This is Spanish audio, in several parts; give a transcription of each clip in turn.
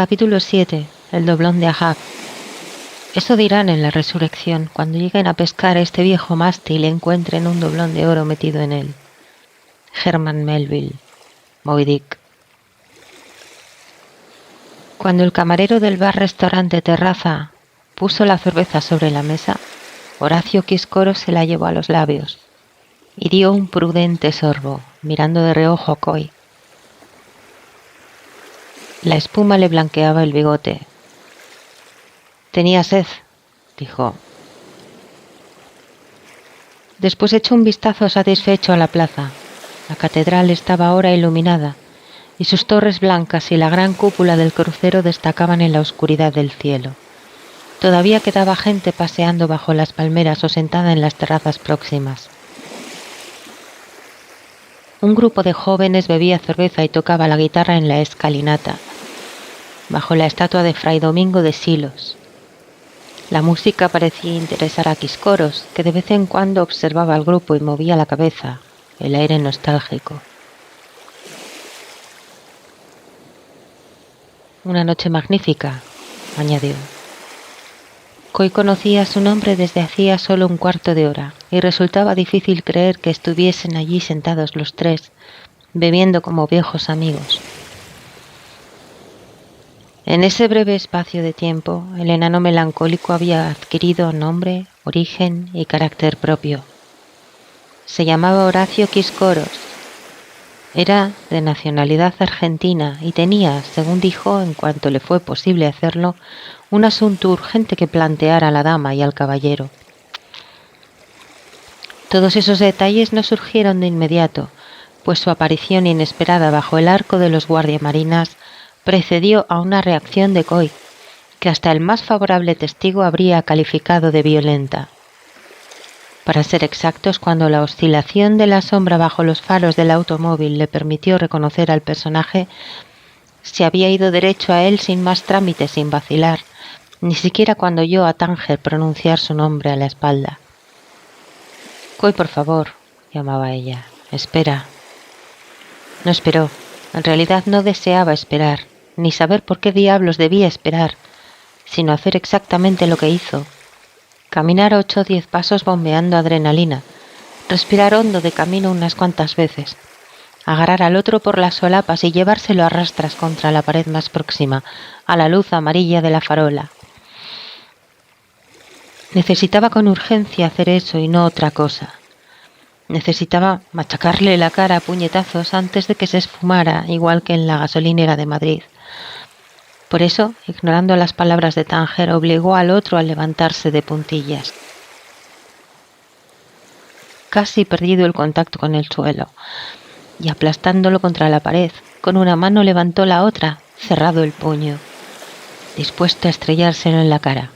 Capítulo 7. El doblón de Ahab. Eso dirán en la resurrección, cuando lleguen a pescar a este viejo mástil y encuentren un doblón de oro metido en él. Herman Melville, Moby Dick. Cuando el camarero del bar-restaurante Terraza puso la cerveza sobre la mesa, Horacio Quiscoro se la llevó a los labios y dio un prudente sorbo, mirando de reojo a Coy. La espuma le blanqueaba el bigote. «Tenía sed», dijo. Después echó un vistazo satisfecho a la plaza. La catedral estaba ahora iluminada, y sus torres blancas y la gran cúpula del crucero destacaban en la oscuridad del cielo. Todavía quedaba gente paseando bajo las palmeras o sentada en las terrazas próximas. Un grupo de jóvenes bebía cerveza y tocaba la guitarra en la escalinata, bajo la estatua de Fray Domingo de Silos. La música parecía interesar a Quiscoros, que de vez en cuando observaba al grupo y movía la cabeza, el aire nostálgico. «Una noche magnífica», añadió. Coy conocía su nombre desde hacía solo un cuarto de hora, y resultaba difícil creer que estuviesen allí sentados los tres, bebiendo como viejos amigos. En ese breve espacio de tiempo, el enano melancólico había adquirido nombre, origen y carácter propio. Se llamaba Horacio Quiscoros. Era de nacionalidad argentina y tenía, según dijo, en cuanto le fue posible hacerlo, un asunto urgente que plantear a la dama y al caballero. Todos esos detalles no surgieron de inmediato, pues su aparición inesperada bajo el arco de los guardiamarinas precedió a una reacción de Coy, que hasta el más favorable testigo habría calificado de violenta. Para ser exactos, cuando la oscilación de la sombra bajo los faros del automóvil le permitió reconocer al personaje, se había ido derecho a él sin más trámites, sin vacilar, ni siquiera cuando oyó a Tánger pronunciar su nombre a la espalda. «Coy, por favor», llamaba ella, «espera». No esperó. En realidad no deseaba esperar, ni saber por qué diablos debía esperar, sino hacer exactamente lo que hizo. Caminar 8 o 10 pasos bombeando adrenalina, respirar hondo de camino unas cuantas veces, agarrar al otro por las solapas y llevárselo a rastras contra la pared más próxima, a la luz amarilla de la farola. Necesitaba con urgencia hacer eso y no otra cosa. Necesitaba machacarle la cara a puñetazos antes de que se esfumara, igual que en la gasolinera de Madrid. Por eso, ignorando las palabras de Tánger, obligó al otro a levantarse de puntillas. Casi perdido el contacto con el suelo, y aplastándolo contra la pared, con una mano levantó la otra, cerrado el puño, dispuesto a estrellárselo en la cara.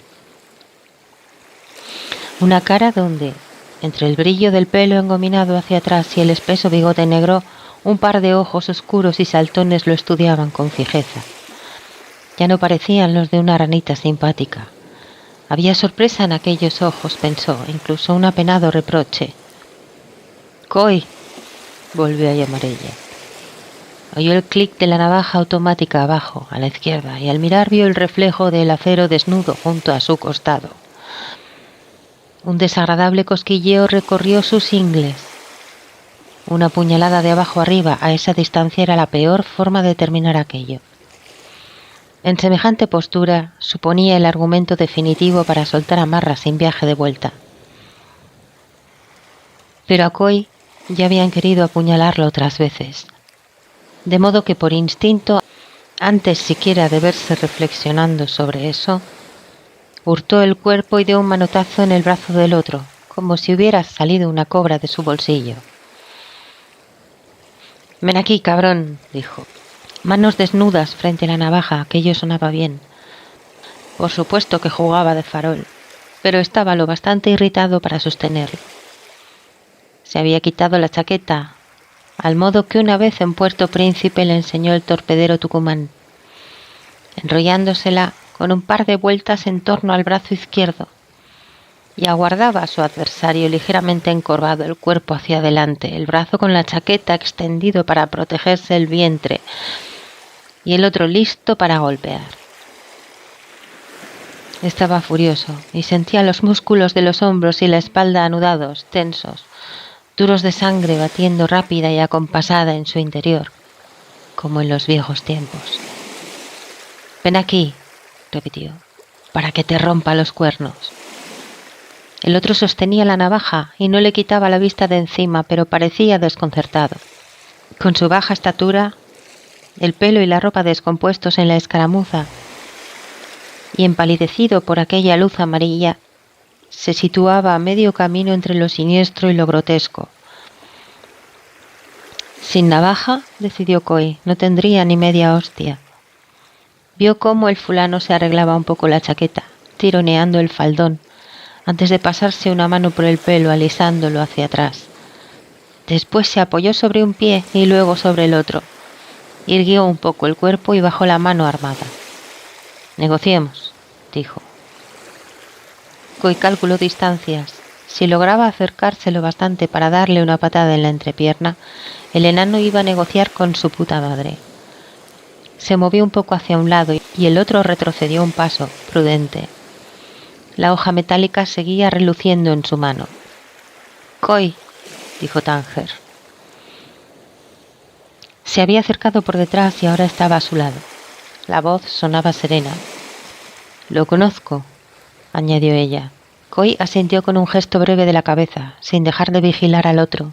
Una cara donde, entre el brillo del pelo engominado hacia atrás y el espeso bigote negro, un par de ojos oscuros y saltones lo estudiaban con fijeza. Ya no parecían los de una ranita simpática. Había sorpresa en aquellos ojos, pensó, incluso un apenado reproche. «Coy», volvió a llamar ella. Oyó el clic de la navaja automática abajo, a la izquierda, y al mirar vio el reflejo del acero desnudo junto a su costado. Un desagradable cosquilleo recorrió sus ingles. Una puñalada de abajo arriba a esa distancia era la peor forma de terminar aquello. En semejante postura suponía el argumento definitivo para soltar amarras sin viaje de vuelta. Pero a Coy ya habían querido apuñalarlo otras veces, de modo que por instinto, antes siquiera de verse reflexionando sobre eso, hurtó el cuerpo y dio un manotazo en el brazo del otro, como si hubiera salido una cobra de su bolsillo. «Ven aquí, cabrón», dijo. Manos desnudas frente a la navaja, aquello sonaba bien. Por supuesto que jugaba de farol, pero estaba lo bastante irritado para sostenerlo. Se había quitado la chaqueta, al modo que una vez en Puerto Príncipe le enseñó el torpedero Tucumán, enrollándosela con un par de vueltas en torno al brazo izquierdo, y aguardaba a su adversario ligeramente encorvado, el cuerpo hacia adelante, el brazo con la chaqueta extendido para protegerse el vientre, y el otro listo para golpear. Estaba furioso y sentía los músculos de los hombros y la espalda anudados, tensos, duros de sangre batiendo rápida y acompasada en su interior, como en los viejos tiempos. «Ven aquí», repitió, «para que te rompa los cuernos». El otro sostenía la navaja y no le quitaba la vista de encima, pero parecía desconcertado. Con su baja estatura, el pelo y la ropa descompuestos en la escaramuza, y empalidecido por aquella luz amarilla, se situaba a medio camino entre lo siniestro y lo grotesco. Sin navaja, decidió Coy, no tendría ni media hostia. Vio cómo el fulano se arreglaba un poco la chaqueta, tironeando el faldón, antes de pasarse una mano por el pelo, alisándolo hacia atrás. Después se apoyó sobre un pie y luego sobre el otro. Irguió un poco el cuerpo y bajó la mano armada. «Negociemos», dijo. Coy calculó distancias. Si lograba acercarse lo bastante para darle una patada en la entrepierna, el enano iba a negociar con su puta madre. Se movió un poco hacia un lado y el otro retrocedió un paso, prudente. La hoja metálica seguía reluciendo en su mano. «Coy», dijo Tánger. Se había acercado por detrás y ahora estaba a su lado. La voz sonaba serena. «Lo conozco», añadió ella. Coy asintió con un gesto breve de la cabeza, sin dejar de vigilar al otro,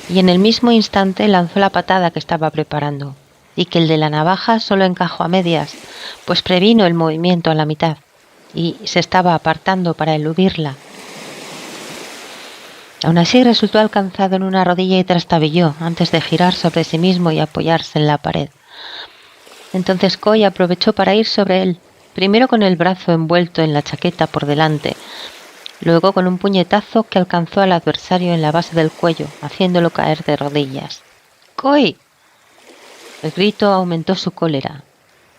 y en el mismo instante lanzó la patada que estaba preparando, y que el de la navaja solo encajó a medias, pues previno el movimiento a la mitad, y se estaba apartando para eludirla. Aún así resultó alcanzado en una rodilla y trastabilló antes de girar sobre sí mismo y apoyarse en la pared. Entonces Coy aprovechó para ir sobre él, primero con el brazo envuelto en la chaqueta por delante, luego con un puñetazo que alcanzó al adversario en la base del cuello, haciéndolo caer de rodillas. «¡Coy!». El grito aumentó su cólera.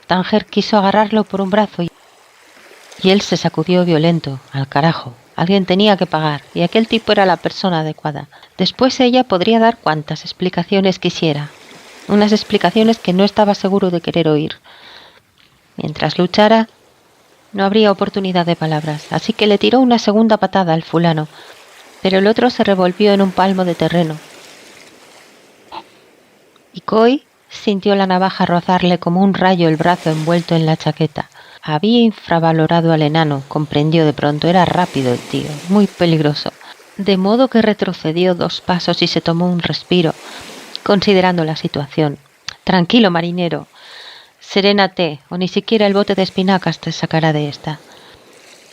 Tánger quiso agarrarlo por un brazo y él se sacudió violento. «Al carajo, alguien tenía que pagar y aquel tipo era la persona adecuada». Después ella podría dar cuantas explicaciones quisiera, unas explicaciones que no estaba seguro de querer oír. Mientras luchara, no habría oportunidad de palabras, así que le tiró una segunda patada al fulano, pero el otro se revolvió en un palmo de terreno. Y Coy sintió la navaja rozarle como un rayo el brazo envuelto en la chaqueta. Había infravalorado al enano, comprendió de pronto, era rápido el tío, muy peligroso. De modo que retrocedió 2 pasos y se tomó un respiro, considerando la situación. «Tranquilo, marinero. Serénate, o ni siquiera el bote de espinacas te sacará de esta.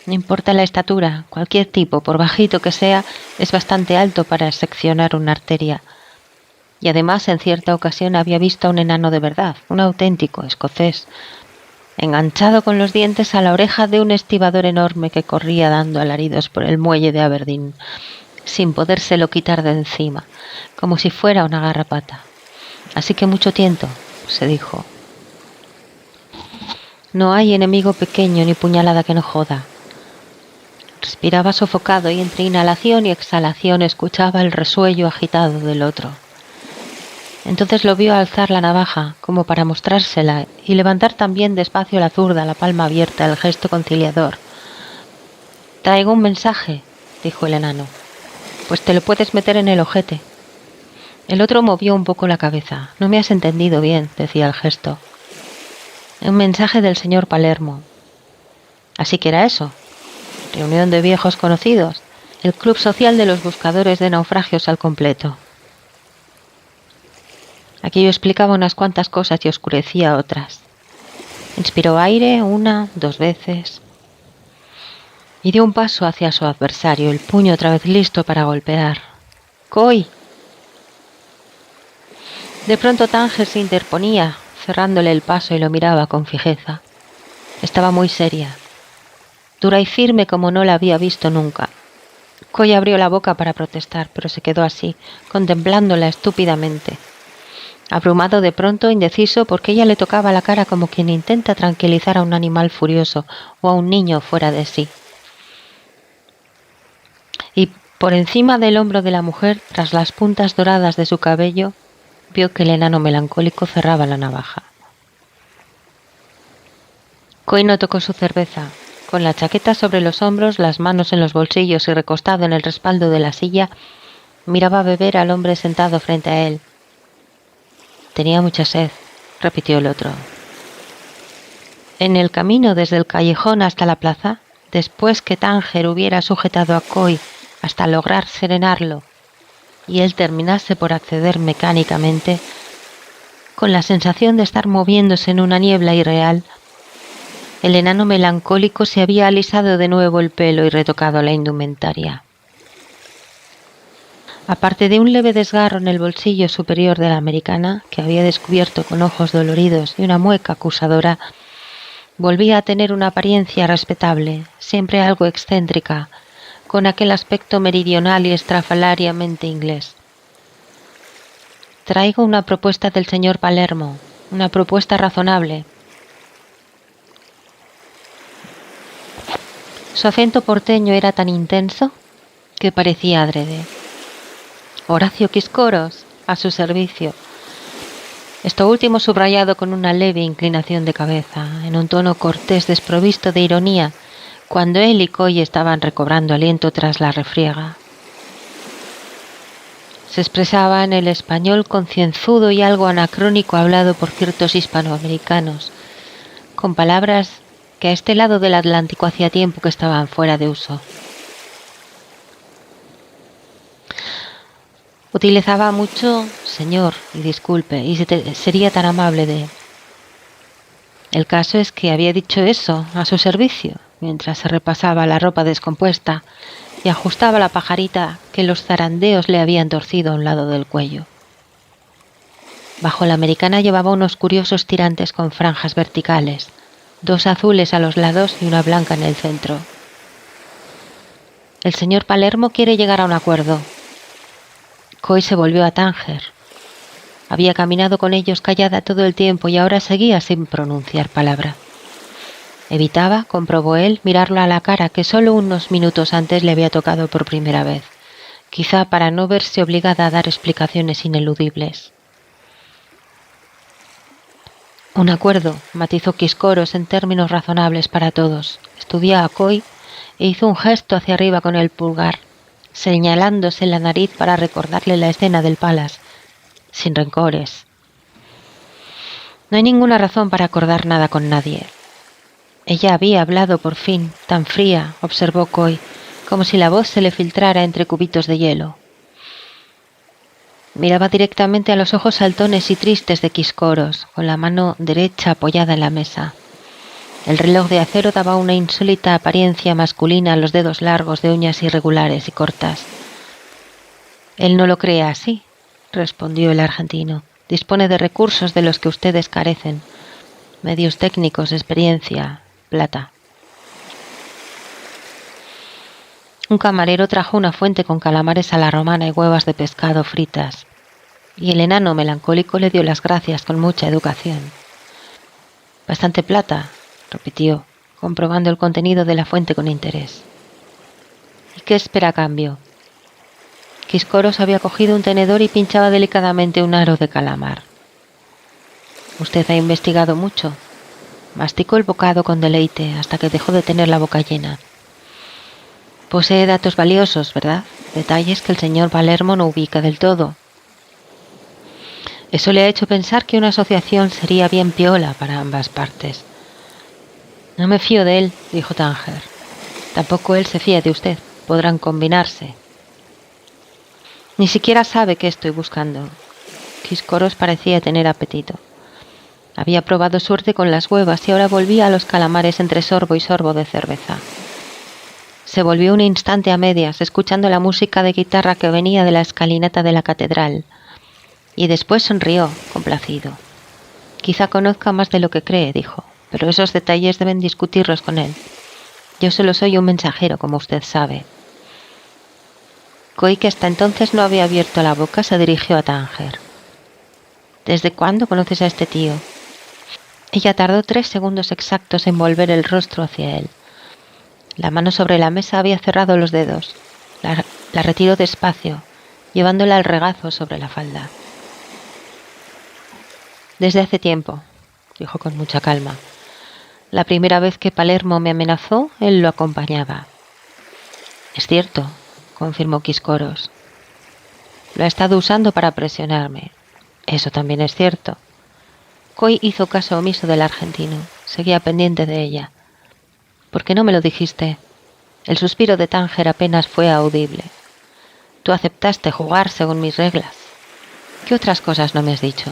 No importa la estatura, cualquier tipo, por bajito que sea, es bastante alto para seccionar una arteria». Y además en cierta ocasión había visto a un enano de verdad, un auténtico escocés, enganchado con los dientes a la oreja de un estibador enorme que corría dando alaridos por el muelle de Aberdeen, sin podérselo quitar de encima, como si fuera una garrapata. «Así que mucho tiento», se dijo. «No hay enemigo pequeño ni puñalada que no joda». Respiraba sofocado y entre inhalación y exhalación escuchaba el resuello agitado del otro. Entonces lo vio alzar la navaja, como para mostrársela, y levantar también despacio la zurda, la palma abierta, el gesto conciliador. «Traigo un mensaje», dijo el enano. «Pues te lo puedes meter en el ojete». El otro movió un poco la cabeza. «No me has entendido bien», decía el gesto. «Un mensaje del señor Palermo». Así que era eso. Reunión de viejos conocidos. El club social de los buscadores de naufragios al completo. Aquello explicaba unas cuantas cosas y oscurecía otras. Inspiró aire 1, 2 veces y dio un paso hacia su adversario, el puño otra vez listo para golpear. «¡Coy!». De pronto Tánger se interponía, cerrándole el paso, y lo miraba con fijeza. Estaba muy seria, dura y firme como no la había visto nunca. Coy abrió la boca para protestar, pero se quedó así, contemplándola estúpidamente. Abrumado de pronto, indeciso, porque ella le tocaba la cara como quien intenta tranquilizar a un animal furioso o a un niño fuera de sí. Y por encima del hombro de la mujer, tras las puntas doradas de su cabello, vio que el enano melancólico cerraba la navaja. Coy no tocó su cerveza. Con la chaqueta sobre los hombros, las manos en los bolsillos y recostado en el respaldo de la silla, miraba beber al hombre sentado frente a él. Tenía mucha sed, repitió el otro. En el camino desde el callejón hasta la plaza, después que Tánger hubiera sujetado a Coy hasta lograr serenarlo y él terminase por acceder mecánicamente, con la sensación de estar moviéndose en una niebla irreal, el enano melancólico se había alisado de nuevo el pelo y retocado la indumentaria. Aparte de un leve desgarro en el bolsillo superior de la americana, que había descubierto con ojos doloridos y una mueca acusadora, volvía a tener una apariencia respetable, siempre algo excéntrica, con aquel aspecto meridional y estrafalariamente inglés. Traigo una propuesta del señor Palermo, una propuesta razonable. Su acento porteño era tan intenso que parecía adrede. Horacio Quiscoros, a su servicio. Esto último subrayado con una leve inclinación de cabeza, en un tono cortés desprovisto de ironía, cuando él y Coy estaban recobrando aliento tras la refriega. Se expresaba en el español concienzudo y algo anacrónico hablado por ciertos hispanoamericanos, con palabras que a este lado del Atlántico hacía tiempo que estaban fuera de uso. Utilizaba mucho señor, y disculpe, y sería tan amable de... El caso es que había dicho eso a su servicio, mientras se repasaba la ropa descompuesta y ajustaba la pajarita que los zarandeos le habían torcido a un lado del cuello. Bajo la americana llevaba unos curiosos tirantes con franjas verticales, 2 azules a los lados y una blanca en el centro. El señor Palermo quiere llegar a un acuerdo. Coy se volvió a Tánger. Había caminado con ellos callada todo el tiempo y ahora seguía sin pronunciar palabra. Evitaba, comprobó él, mirarlo a la cara que solo unos minutos antes le había tocado por primera vez, quizá para no verse obligada a dar explicaciones ineludibles. Un acuerdo, matizó Quiscoros en términos razonables para todos. Estudió a Coy e hizo un gesto hacia arriba con el pulgar, señalándose la nariz para recordarle la escena del Palace, sin rencores. No hay ninguna razón para acordar nada con nadie. Ella había hablado por fin, tan fría, observó Coy, como si la voz se le filtrara entre cubitos de hielo. Miraba directamente a los ojos saltones y tristes de Quiscoros, con la mano derecha apoyada en la mesa. El reloj de acero daba una insólita apariencia masculina a los dedos largos de uñas irregulares y cortas. Él no lo cree así, respondió el argentino. Dispone de recursos de los que ustedes carecen. Medios técnicos, experiencia, plata. Un camarero trajo una fuente con calamares a la romana y huevas de pescado fritas, y el enano melancólico le dio las gracias con mucha educación. Bastante plata, repitió, comprobando el contenido de la fuente con interés. ¿Y qué espera a cambio? Quiscoros había cogido un tenedor y pinchaba delicadamente un aro de calamar. Usted ha investigado mucho. Masticó el bocado con deleite hasta que dejó de tener la boca llena. Posee datos valiosos, ¿verdad? Detalles que el señor Palermo no ubica del todo. Eso le ha hecho pensar que una asociación sería bien piola para ambas partes. No me fío de él, dijo Tánger. Tampoco él se fía de usted. Podrán combinarse. Ni siquiera sabe qué estoy buscando. Quiscoros parecía tener apetito. Había probado suerte con las huevas y ahora volvía a los calamares entre sorbo y sorbo de cerveza. Se volvió un instante a medias, escuchando la música de guitarra que venía de la escalinata de la catedral, y después sonrió, complacido. Quizá conozca más de lo que cree, dijo, pero esos detalles deben discutirlos con él. Yo solo soy un mensajero, como usted sabe. Coy, que hasta entonces no había abierto la boca, se dirigió a Tánger. ¿Desde cuándo conoces a este tío? Ella tardó 3 segundos exactos en volver el rostro hacia él. La mano sobre la mesa había cerrado los dedos. La retiró despacio, llevándola al regazo sobre la falda. Desde hace tiempo, dijo con mucha calma. La primera vez que Palermo me amenazó, él lo acompañaba. Es cierto, confirmó Quiscoros. Lo ha estado usando para presionarme. Eso también es cierto. Coy hizo caso omiso del argentino. Seguía pendiente de ella. ¿Por qué no me lo dijiste? El suspiro de Tánger apenas fue audible. Tú aceptaste jugar según mis reglas. ¿Qué otras cosas no me has dicho?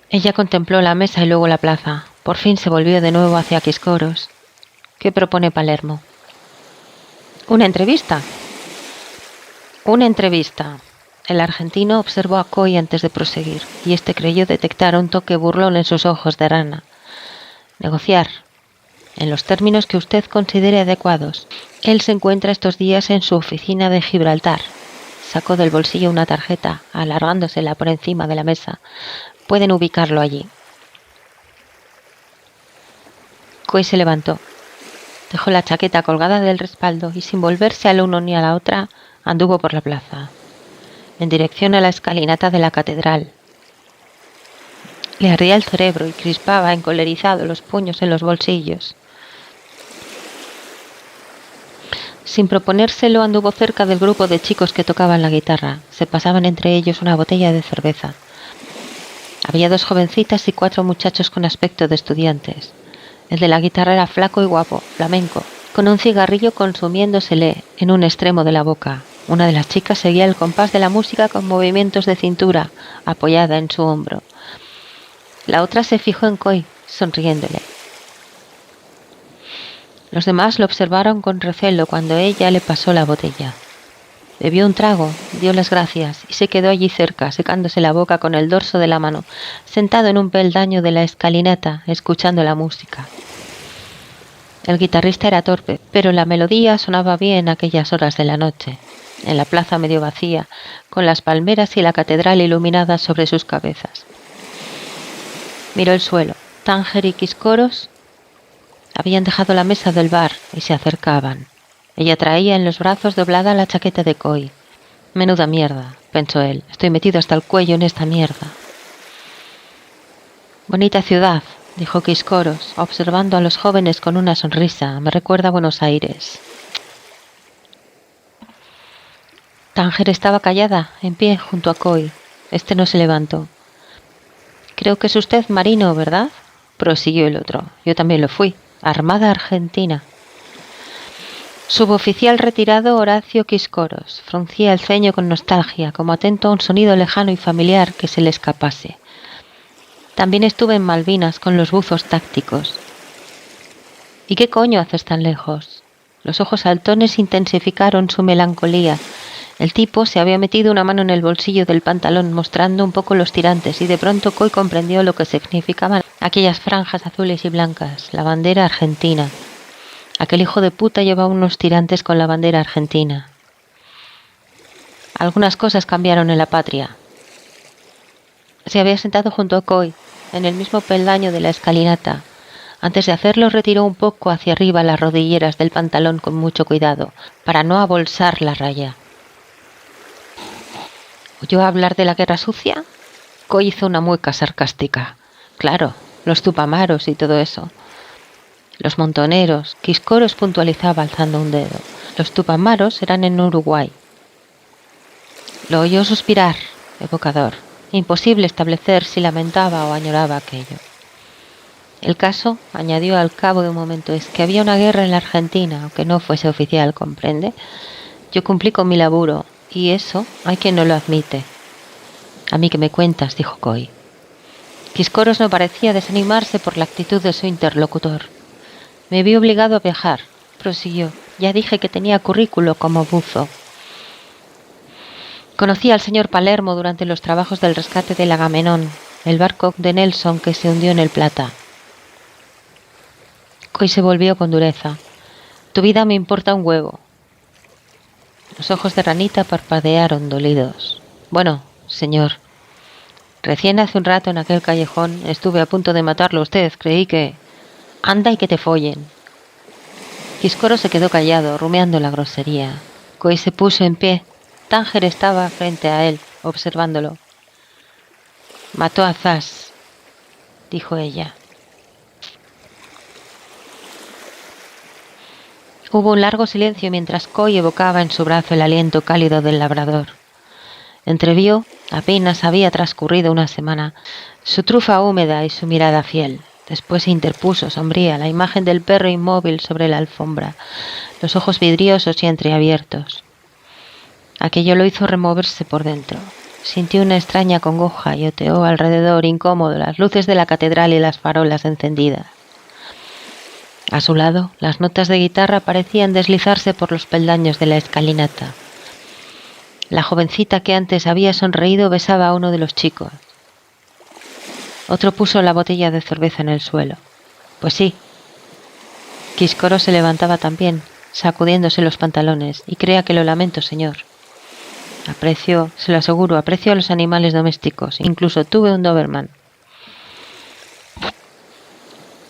Ella contempló la mesa y luego la plaza. Por fin se volvió de nuevo hacia Quiscoros. ¿Qué propone Palermo? ¿Una entrevista? Una entrevista. El argentino observó a Coy antes de proseguir, y éste creyó detectar un toque burlón en sus ojos de rana. Negociar, en los términos que usted considere adecuados. Él se encuentra estos días en su oficina de Gibraltar. Sacó del bolsillo una tarjeta, alargándosela por encima de la mesa. Pueden ubicarlo allí. Coy se levantó. Dejó la chaqueta colgada del respaldo y sin volverse al uno ni a la otra, anduvo por la plaza, en dirección a la escalinata de la catedral. Le ardía el cerebro y crispaba encolerizado los puños en los bolsillos. Sin proponérselo, anduvo cerca del grupo de chicos que tocaban la guitarra. Se pasaban entre ellos una botella de cerveza. Había 2 jovencitas y 4 muchachos con aspecto de estudiantes. El de la guitarra era flaco y guapo, flamenco, con un cigarrillo consumiéndosele en un extremo de la boca. Una de las chicas seguía el compás de la música con movimientos de cintura, apoyada en su hombro. La otra se fijó en Coy, sonriéndole. Los demás lo observaron con recelo cuando ella le pasó la botella. Bebió un trago, dio las gracias y se quedó allí cerca, secándose la boca con el dorso de la mano, sentado en un peldaño de la escalinata, escuchando la música. El guitarrista era torpe, pero la melodía sonaba bien a aquellas horas de la noche, en la plaza medio vacía, con las palmeras y la catedral iluminadas sobre sus cabezas. Miró el suelo. Tánger y Quiscoros habían dejado la mesa del bar y se acercaban. Ella traía en los brazos doblada la chaqueta de Coy. Menuda mierda, pensó él. Estoy metido hasta el cuello en esta mierda. Bonita ciudad, dijo Quiscoros, observando a los jóvenes con una sonrisa. Me recuerda a Buenos Aires. Tánger estaba callada, en pie, junto a Coy. Este no se levantó. Creo que es usted marino, ¿verdad? Prosiguió el otro. Yo también lo fui. Armada Argentina. Suboficial retirado Horacio Quiscoros fruncía el ceño con nostalgia, como atento a un sonido lejano y familiar que se le escapase. También estuve en Malvinas con los buzos tácticos. ¿Y qué coño haces tan lejos? Los ojos saltones intensificaron su melancolía. El tipo se había metido una mano en el bolsillo del pantalón mostrando un poco los tirantes y de pronto Coy comprendió lo que significaban aquellas franjas azules y blancas, la bandera argentina. Aquel hijo de puta llevaba unos tirantes con la bandera argentina. Algunas cosas cambiaron en la patria. Se había sentado junto a Coy, en el mismo peldaño de la escalinata. Antes de hacerlo retiró un poco hacia arriba las rodilleras del pantalón con mucho cuidado, para no abolsar la raya. ¿Oyó hablar de la guerra sucia? Coy hizo una mueca sarcástica. Claro, los tupamaros y todo eso. Los montoneros, Quiscoros puntualizaba alzando un dedo. Los tupamaros eran en Uruguay. Lo oyó suspirar, evocador. Imposible establecer si lamentaba o añoraba aquello. El caso, añadió al cabo de un momento, es que había una guerra en la Argentina, aunque no fuese oficial, ¿comprende? Yo cumplí con mi laburo, y eso hay quien no lo admite. A mí que me cuentas, dijo Coy. Quiscoros no parecía desanimarse por la actitud de su interlocutor. Me vi obligado a viajar, prosiguió. Ya dije que tenía currículo como buzo. Conocí al señor Palermo durante los trabajos del rescate del Agamenón, el barco de Nelson que se hundió en el Plata. Coy se volvió con dureza. Tu vida me importa un huevo. Los ojos de Ranita parpadearon dolidos. Bueno, señor, recién hace un rato en aquel callejón estuve a punto de matarlo a usted. Creí que... Anda y que te follen. Quiscoros se quedó callado, rumiando la grosería. Coy se puso en pie. Tánger estaba frente a él, observándolo. Mató a Zas, dijo ella. Hubo un largo silencio mientras Coy evocaba en su brazo el aliento cálido del labrador. Entrevió, apenas había transcurrido una semana, su trufa húmeda y su mirada fiel. Después se interpuso, sombría, la imagen del perro inmóvil sobre la alfombra, los ojos vidriosos y entreabiertos. Aquello lo hizo removerse por dentro. Sintió una extraña congoja y oteó alrededor, incómodo, las luces de la catedral y las farolas encendidas. A su lado, las notas de guitarra parecían deslizarse por los peldaños de la escalinata. La jovencita que antes había sonreído besaba a uno de los chicos. Otro puso la botella de cerveza en el suelo. Pues sí. Quiscoro se levantaba también, sacudiéndose los pantalones. Y crea que lo lamento, señor. Aprecio, se lo aseguro, aprecio a los animales domésticos. Incluso tuve un Doberman.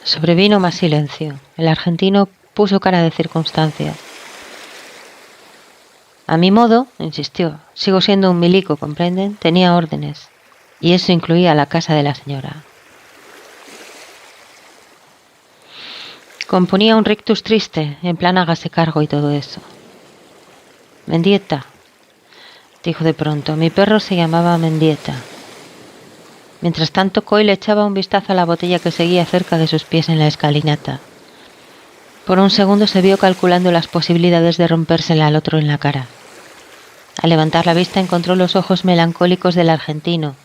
Sobrevino más silencio. El argentino puso cara de circunstancia. A mi modo, insistió, sigo siendo un milico, ¿comprenden? Tenía órdenes. Y eso incluía la casa de la señora. Componía un rictus triste, en plan hágase cargo y todo eso. Mendieta, dijo de pronto. Mi perro se llamaba Mendieta. Mientras tanto, Coy le echaba un vistazo a la botella que seguía cerca de sus pies en la escalinata. Por un segundo se vio calculando las posibilidades de rompérsela al otro en la cara. Al levantar la vista encontró los ojos melancólicos del argentino.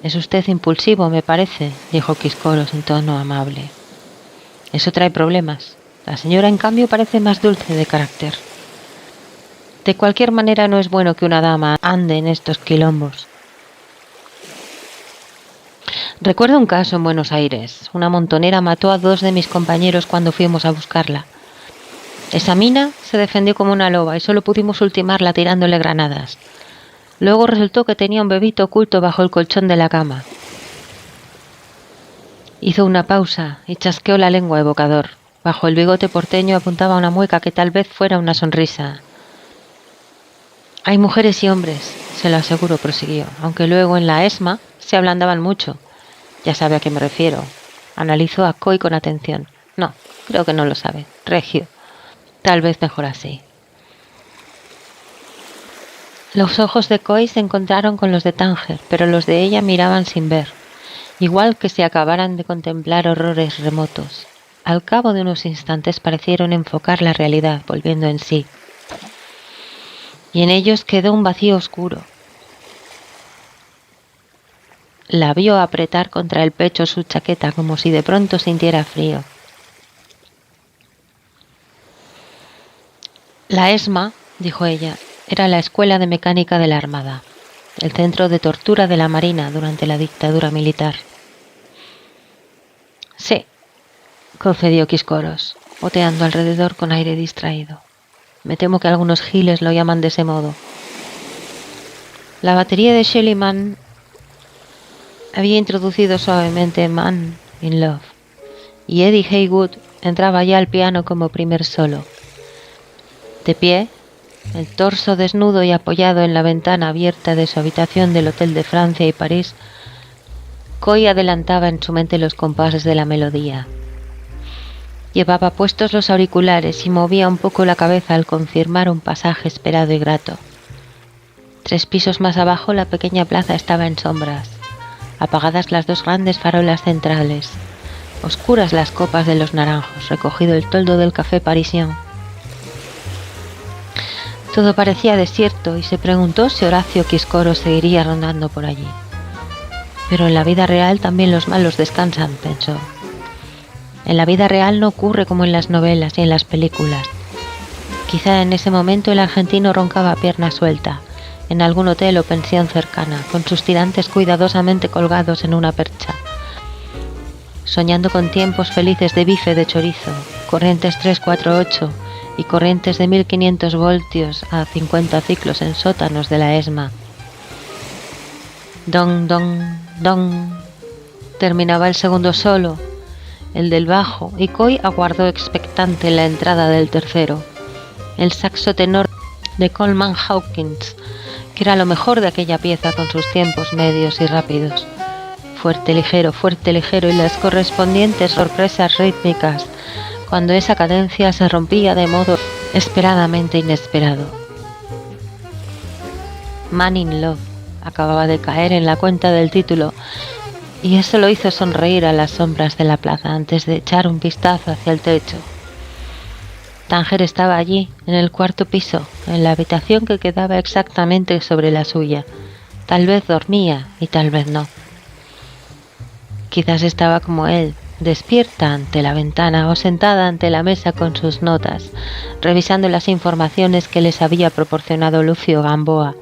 «Es usted impulsivo, me parece», dijo Quiscoros en tono amable. «Eso trae problemas. La señora, en cambio, parece más dulce de carácter. De cualquier manera, no es bueno que una dama ande en estos quilombos». Recuerdo un caso en Buenos Aires. Una montonera mató a 2 de mis compañeros cuando fuimos a buscarla. Esa mina se defendió como una loba y solo pudimos ultimarla tirándole granadas. Luego resultó que tenía un bebito oculto bajo el colchón de la cama. Hizo una pausa y chasqueó la lengua evocador. Bajo el bigote porteño apuntaba una mueca que tal vez fuera una sonrisa. «Hay mujeres y hombres», se lo aseguro, prosiguió, aunque luego en la ESMA se ablandaban mucho. Ya sabe a qué me refiero. Analizó a Coy con atención. No, creo que no lo sabe. Regio. Tal vez mejor así. Los ojos de Coy se encontraron con los de Tánger, pero los de ella miraban sin ver, igual que si acabaran de contemplar horrores remotos. Al cabo de unos instantes parecieron enfocar la realidad, volviendo en sí. Y en ellos quedó un vacío oscuro. La vio apretar contra el pecho su chaqueta como si de pronto sintiera frío. La ESMA, dijo ella, era la Escuela de Mecánica de la Armada, el centro de tortura de la Marina durante la dictadura militar. Sí, concedió Quiscoros, oteando alrededor con aire distraído. Me temo que algunos giles lo llaman de ese modo. La batería de Schliemann había introducido suavemente Man in Love, y Eddie Heywood entraba ya al piano como primer solo. De pie, el torso desnudo y apoyado en la ventana abierta de su habitación del Hotel de Francia y París, Coy adelantaba en su mente los compases de la melodía. Llevaba puestos los auriculares y movía un poco la cabeza al confirmar un pasaje esperado y grato. 3 pisos más abajo la pequeña plaza estaba en sombras, apagadas las 2 grandes farolas centrales, oscuras las copas de los naranjos, recogido el toldo del café parisien. Todo parecía desierto y se preguntó si Horacio Quiscoros seguiría rondando por allí. Pero en la vida real también los malos descansan, pensó. En la vida real no ocurre como en las novelas y en las películas. Quizá en ese momento el argentino roncaba a pierna suelta, en algún hotel o pensión cercana, con sus tirantes cuidadosamente colgados en una percha, soñando con tiempos felices de bife de chorizo, corrientes 348 y corrientes de 1500 voltios a 50 ciclos en sótanos de la ESMA. Don, don, don. Terminaba el segundo solo, el del bajo, y Coy aguardó expectante la entrada del tercero, el saxo tenor de Coleman Hawkins, que era lo mejor de aquella pieza con sus tiempos medios y rápidos. Fuerte, ligero, y las correspondientes sorpresas rítmicas cuando esa cadencia se rompía de modo esperadamente inesperado. Man in Love acababa de caer en la cuenta del título, y eso lo hizo sonreír a las sombras de la plaza antes de echar un vistazo hacia el techo. Tánger estaba allí, en el cuarto piso, en la habitación que quedaba exactamente sobre la suya. Tal vez dormía y tal vez no. Quizás estaba como él, despierta ante la ventana o sentada ante la mesa con sus notas, revisando las informaciones que les había proporcionado Lucio Gamboa,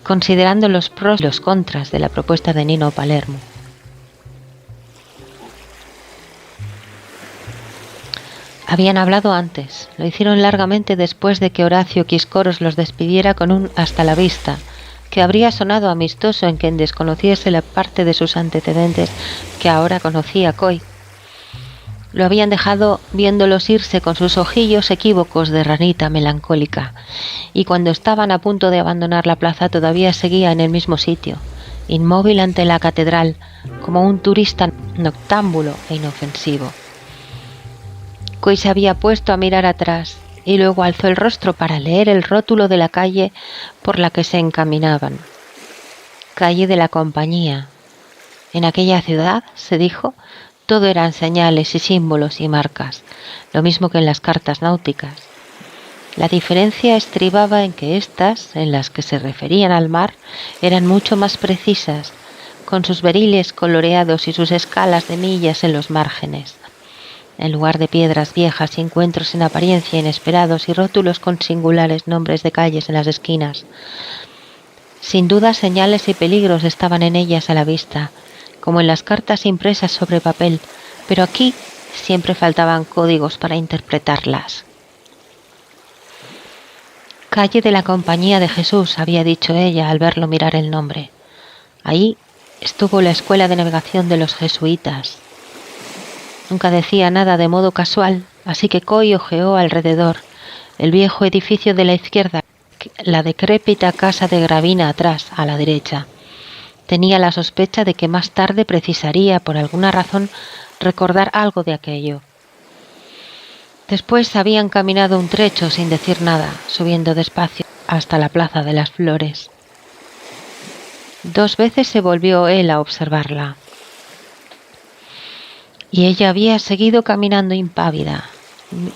considerando los pros y los contras de la propuesta de Nino Palermo. Habían hablado antes, lo hicieron largamente después de que Horacio Quiscoros los despidiera con un hasta la vista, que habría sonado amistoso en quien desconociese la parte de sus antecedentes que ahora conocía Coy. Lo habían dejado viéndolos irse con sus ojillos equívocos de ranita melancólica, y cuando estaban a punto de abandonar la plaza todavía seguía en el mismo sitio, inmóvil ante la catedral, como un turista noctámbulo e inofensivo. Coy se había puesto a mirar atrás y luego alzó el rostro para leer el rótulo de la calle por la que se encaminaban. Calle de la Compañía. En aquella ciudad, se dijo, todo eran señales y símbolos y marcas, lo mismo que en las cartas náuticas. La diferencia estribaba en que éstas, en las que se referían al mar, eran mucho más precisas, con sus beriles coloreados y sus escalas de millas en los márgenes. En lugar de piedras viejas y encuentros en apariencia inesperados y rótulos con singulares nombres de calles en las esquinas. Sin duda señales y peligros estaban en ellas a la vista, como en las cartas impresas sobre papel, pero aquí siempre faltaban códigos para interpretarlas. Calle de la Compañía de Jesús, había dicho ella al verlo mirar el nombre. Ahí estuvo la escuela de navegación de los jesuitas. Nunca decía nada de modo casual, así que Coy ojeó alrededor, el viejo edificio de la izquierda, la decrépita casa de Gravina atrás, a la derecha. Tenía la sospecha de que más tarde precisaría, por alguna razón, recordar algo de aquello. Después habían caminado un trecho sin decir nada, subiendo despacio hasta la Plaza de las Flores. 2 veces se volvió él a observarla. Y ella había seguido caminando impávida,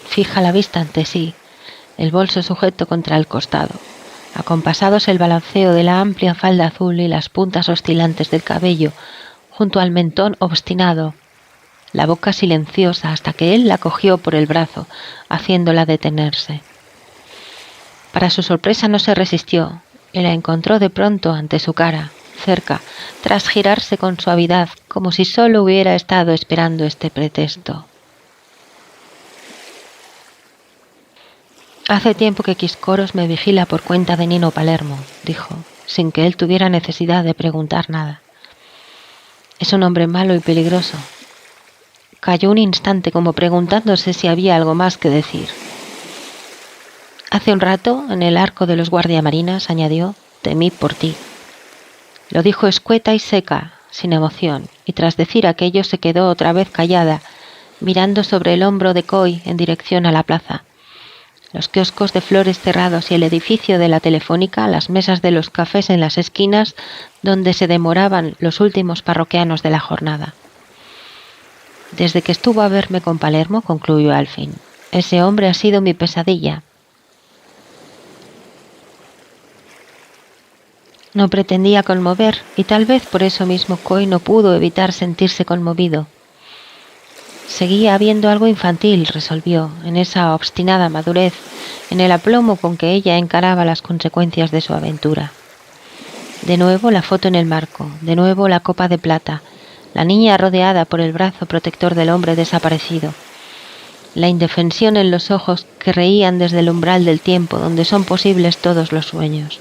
fija la vista ante sí, el bolso sujeto contra el costado, acompasados el balanceo de la amplia falda azul y las puntas oscilantes del cabello, junto al mentón obstinado, la boca silenciosa hasta que él la cogió por el brazo, haciéndola detenerse. Para su sorpresa no se resistió, y la encontró de pronto ante su cara, cerca, tras girarse con suavidad, como si solo hubiera estado esperando este pretexto. Hace tiempo que Quiscoros me vigila por cuenta de Nino Palermo, dijo, sin que él tuviera necesidad de preguntar nada. Es un hombre malo y peligroso. Calló un instante como preguntándose si había algo más que decir. Hace un rato, en el arco de los guardiamarinas, añadió, temí por ti. Lo dijo escueta y seca, sin emoción, y tras decir aquello se quedó otra vez callada, mirando sobre el hombro de Coy en dirección a la plaza. Los kioscos de flores cerrados y el edificio de la telefónica, las mesas de los cafés en las esquinas, donde se demoraban los últimos parroquianos de la jornada. Desde que estuvo a verme con Palermo, concluyó al fin, ese hombre ha sido mi pesadilla. No pretendía conmover, y tal vez por eso mismo Coy no pudo evitar sentirse conmovido. Seguía habiendo algo infantil, resolvió, en esa obstinada madurez, en el aplomo con que ella encaraba las consecuencias de su aventura. De nuevo la foto en el marco, de nuevo la copa de plata, la niña rodeada por el brazo protector del hombre desaparecido, la indefensión en los ojos que reían desde el umbral del tiempo donde son posibles todos los sueños.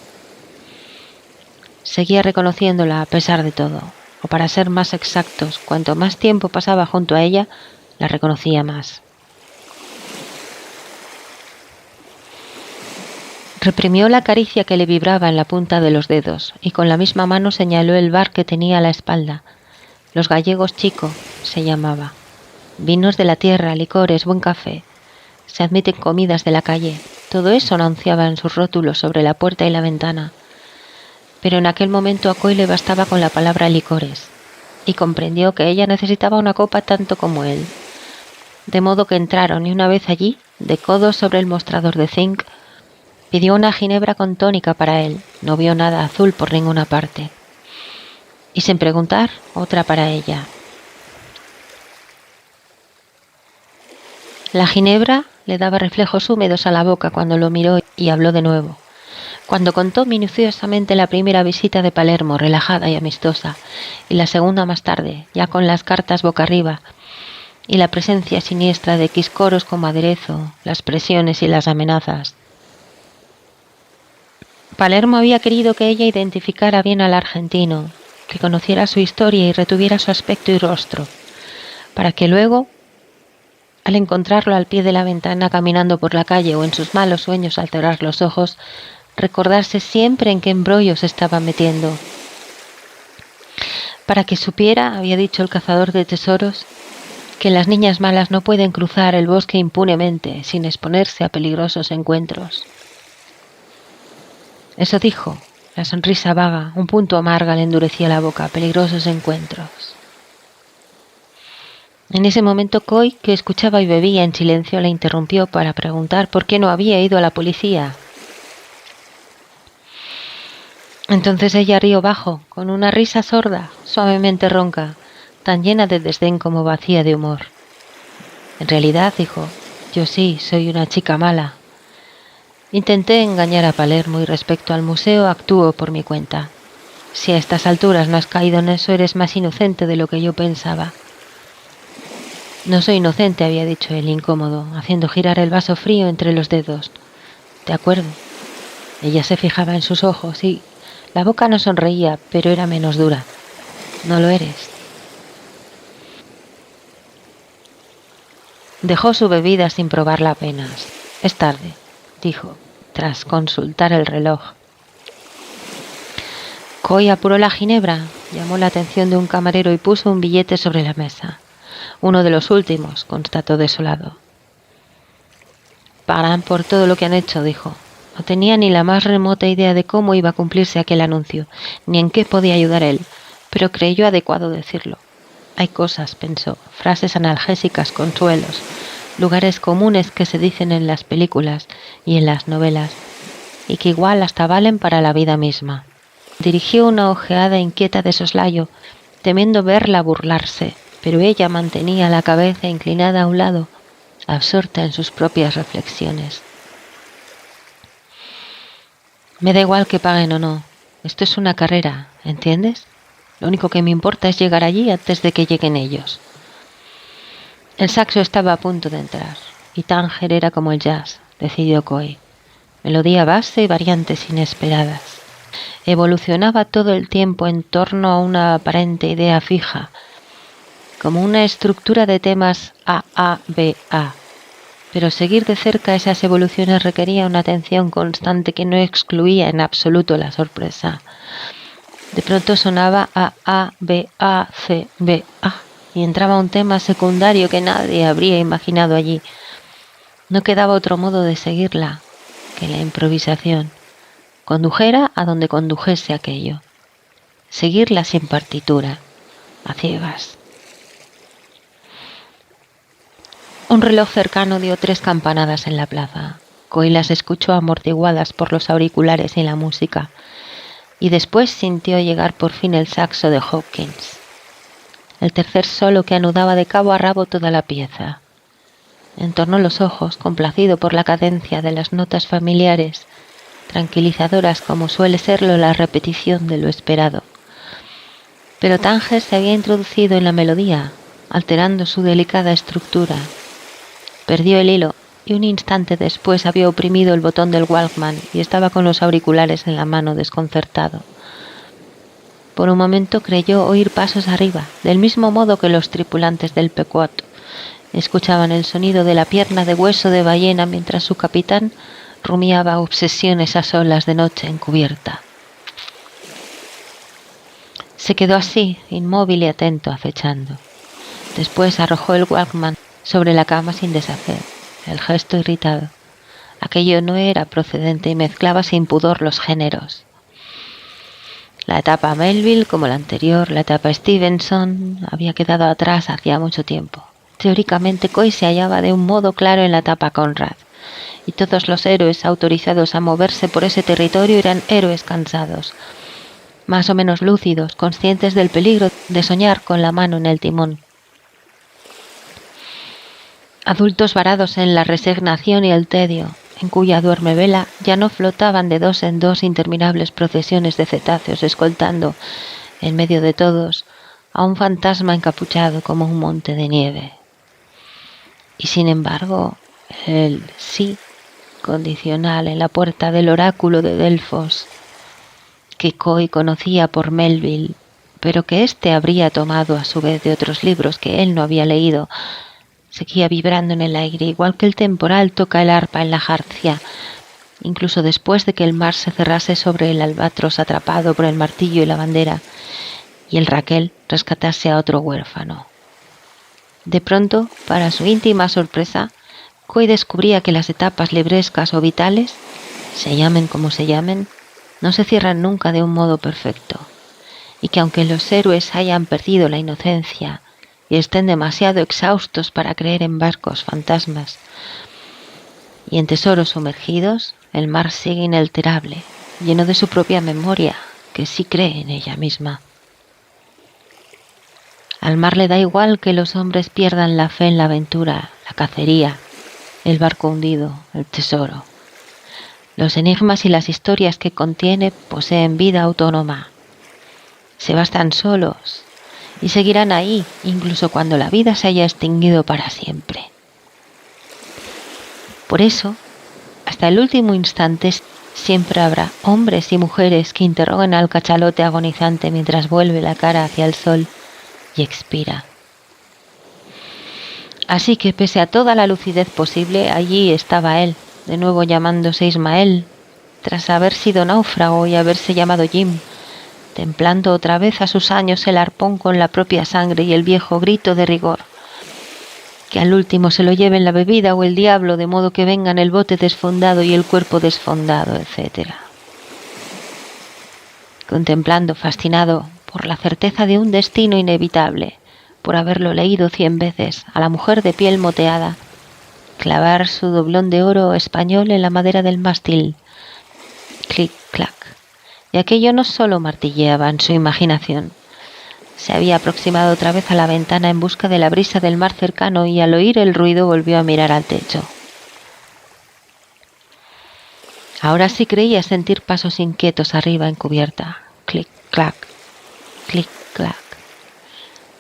Seguía reconociéndola a pesar de todo, o para ser más exactos, cuanto más tiempo pasaba junto a ella, la reconocía más. Reprimió la caricia que le vibraba en la punta de los dedos y con la misma mano señaló el bar que tenía a la espalda. Los Gallegos Chico se llamaba. vinos de la tierra, licores, buen café. Se admiten comidas de la calle. Todo eso anunciaba en sus rótulos sobre la puerta y la ventana. Pero en aquel momento a Coy le bastaba con la palabra licores, y comprendió que ella necesitaba una copa tanto como él. De modo que entraron, y una vez allí, de codos sobre el mostrador de zinc, pidió una ginebra con tónica para él. No vio nada azul por ninguna parte. Y sin preguntar, otra para ella. La ginebra le daba reflejos húmedos a la boca cuando lo miró y habló de nuevo. Cuando contó minuciosamente la primera visita de Palermo, relajada y amistosa, y la segunda más tarde, ya con las cartas boca arriba, y la presencia siniestra de quiscoros como aderezo, las presiones y las amenazas. Palermo había querido que ella identificara bien al argentino, que conociera su historia y retuviera su aspecto y rostro, para que luego, al encontrarlo al pie de la ventana caminando por la calle o en sus malos sueños al cerrar los ojos, recordarse siempre en qué embrollo se estaba metiendo. Para que supiera, había dicho el cazador de tesoros, que las niñas malas no pueden cruzar el bosque impunemente sin exponerse a peligrosos encuentros. Eso dijo, la sonrisa vaga, un punto amarga le endurecía la boca, peligrosos encuentros. En ese momento Coy, que escuchaba y bebía en silencio, la interrumpió para preguntar por qué no había ido a la policía. Entonces ella rió bajo, con una risa sorda, suavemente ronca, tan llena de desdén como vacía de humor. En realidad, dijo, yo sí, soy una chica mala. Intenté engañar a Palermo y respecto al museo actúo por mi cuenta. Si a estas alturas no has caído en eso, eres más inocente de lo que yo pensaba. No soy inocente, había dicho él, incómodo, haciendo girar el vaso frío entre los dedos. De acuerdo. Ella se fijaba en sus ojos y la boca no sonreía, pero era menos dura. No lo eres. Dejó su bebida sin probarla apenas. Es tarde, dijo, tras consultar el reloj. Coy apuró la ginebra, llamó la atención de un camarero y puso un billete sobre la mesa. Uno de los últimos, constató desolado. Pagarán por todo lo que han hecho, dijo. No tenía ni la más remota idea de cómo iba a cumplirse aquel anuncio, ni en qué podía ayudar él, pero creyó adecuado decirlo. Hay cosas, pensó, frases analgésicas, consuelos, lugares comunes que se dicen en las películas y en las novelas, y que igual hasta valen para la vida misma. Dirigió una ojeada inquieta de soslayo, temiendo verla burlarse, pero ella mantenía la cabeza inclinada a un lado, absorta en sus propias reflexiones. Me da igual que paguen o no, esto es una carrera, ¿entiendes? Lo único que me importa es llegar allí antes de que lleguen ellos. El saxo estaba a punto de entrar, y Tánger era como el jazz, decidió Coy. Melodía base y variantes inesperadas. Evolucionaba todo el tiempo en torno a una aparente idea fija, como una estructura de temas A-A-B-A. Pero seguir de cerca esas evoluciones requería una atención constante que no excluía en absoluto la sorpresa. De pronto sonaba A-A-B-A-C-B-A y entraba un tema secundario que nadie habría imaginado allí. No quedaba otro modo de seguirla que la improvisación. Condujera a donde condujese aquello. Seguirla sin partitura, a ciegas. Un reloj cercano dio 3 campanadas en la plaza. Coy las escuchó amortiguadas por los auriculares y la música, y después sintió llegar por fin el saxo de Hopkins, el tercer solo que anudaba de cabo a rabo toda la pieza. Entornó los ojos, complacido por la cadencia de las notas familiares, tranquilizadoras como suele serlo la repetición de lo esperado. Pero Tánger se había introducido en la melodía, alterando su delicada estructura. Perdió el hilo y un instante después había oprimido el botón del Walkman y estaba con los auriculares en la mano desconcertado. Por un momento creyó oír pasos arriba, del mismo modo que los tripulantes del Pequot escuchaban el sonido de la pierna de hueso de ballena mientras su capitán rumiaba obsesiones a solas de noche encubierta. Se quedó así, inmóvil y atento, acechando. Después arrojó el Walkman sobre la cama sin deshacer, el gesto irritado. Aquello no era procedente y mezclaba sin pudor los géneros. La etapa Melville, como la anterior, la etapa Stevenson, había quedado atrás hacía mucho tiempo. Teóricamente, Coy se hallaba de un modo claro en la etapa Conrad, y todos los héroes autorizados a moverse por ese territorio eran héroes cansados, más o menos lúcidos, conscientes del peligro de soñar con la mano en el timón. Adultos varados en la resignación y el tedio, en cuya duermevela ya no flotaban de dos en dos interminables procesiones de cetáceos escoltando, en medio de todos, a un fantasma encapuchado como un monte de nieve. Y sin embargo, el sí condicional en la puerta del oráculo de Delfos, que Coy conocía por Melville, pero que éste habría tomado a su vez de otros libros que él no había leído, seguía vibrando en el aire, igual que el temporal toca el arpa en la jarcia, incluso después de que el mar se cerrase sobre el albatros atrapado por el martillo y la bandera, y el Raquel rescatase a otro huérfano. De pronto, para su íntima sorpresa, Coy descubría que las etapas librescas o vitales, se llamen como se llamen, no se cierran nunca de un modo perfecto, y que aunque los héroes hayan perdido la inocencia y estén demasiado exhaustos para creer en barcos fantasmas y en tesoros sumergidos, el mar sigue inalterable, lleno de su propia memoria, que sí cree en ella misma. Al mar le da igual que los hombres pierdan la fe en la aventura, la cacería, el barco hundido, el tesoro. Los enigmas y las historias que contiene poseen vida autónoma. Se bastan solos y seguirán ahí, incluso cuando la vida se haya extinguido para siempre. Por eso, hasta el último instante, siempre habrá hombres y mujeres que interroguen al cachalote agonizante mientras vuelve la cara hacia el sol y expira. Así que, pese a toda la lucidez posible, allí estaba él, de nuevo llamándose Ismael, tras haber sido náufrago y haberse llamado Jim, templando otra vez a sus años el arpón con la propia sangre y el viejo grito de rigor. Que al último se lo lleven la bebida o el diablo, de modo que vengan el bote desfondado y el cuerpo desfondado, etc. Contemplando, fascinado por la certeza de un destino inevitable, por haberlo leído 100 veces, a la mujer de piel moteada, clavar su doblón de oro español en la madera del mástil, clic, clac. Y aquello no solo martilleaba en su imaginación. Se había aproximado otra vez a la ventana en busca de la brisa del mar cercano y al oír el ruido volvió a mirar al techo. Ahora sí creía sentir pasos inquietos arriba en cubierta. Clic, clac, clic, clac.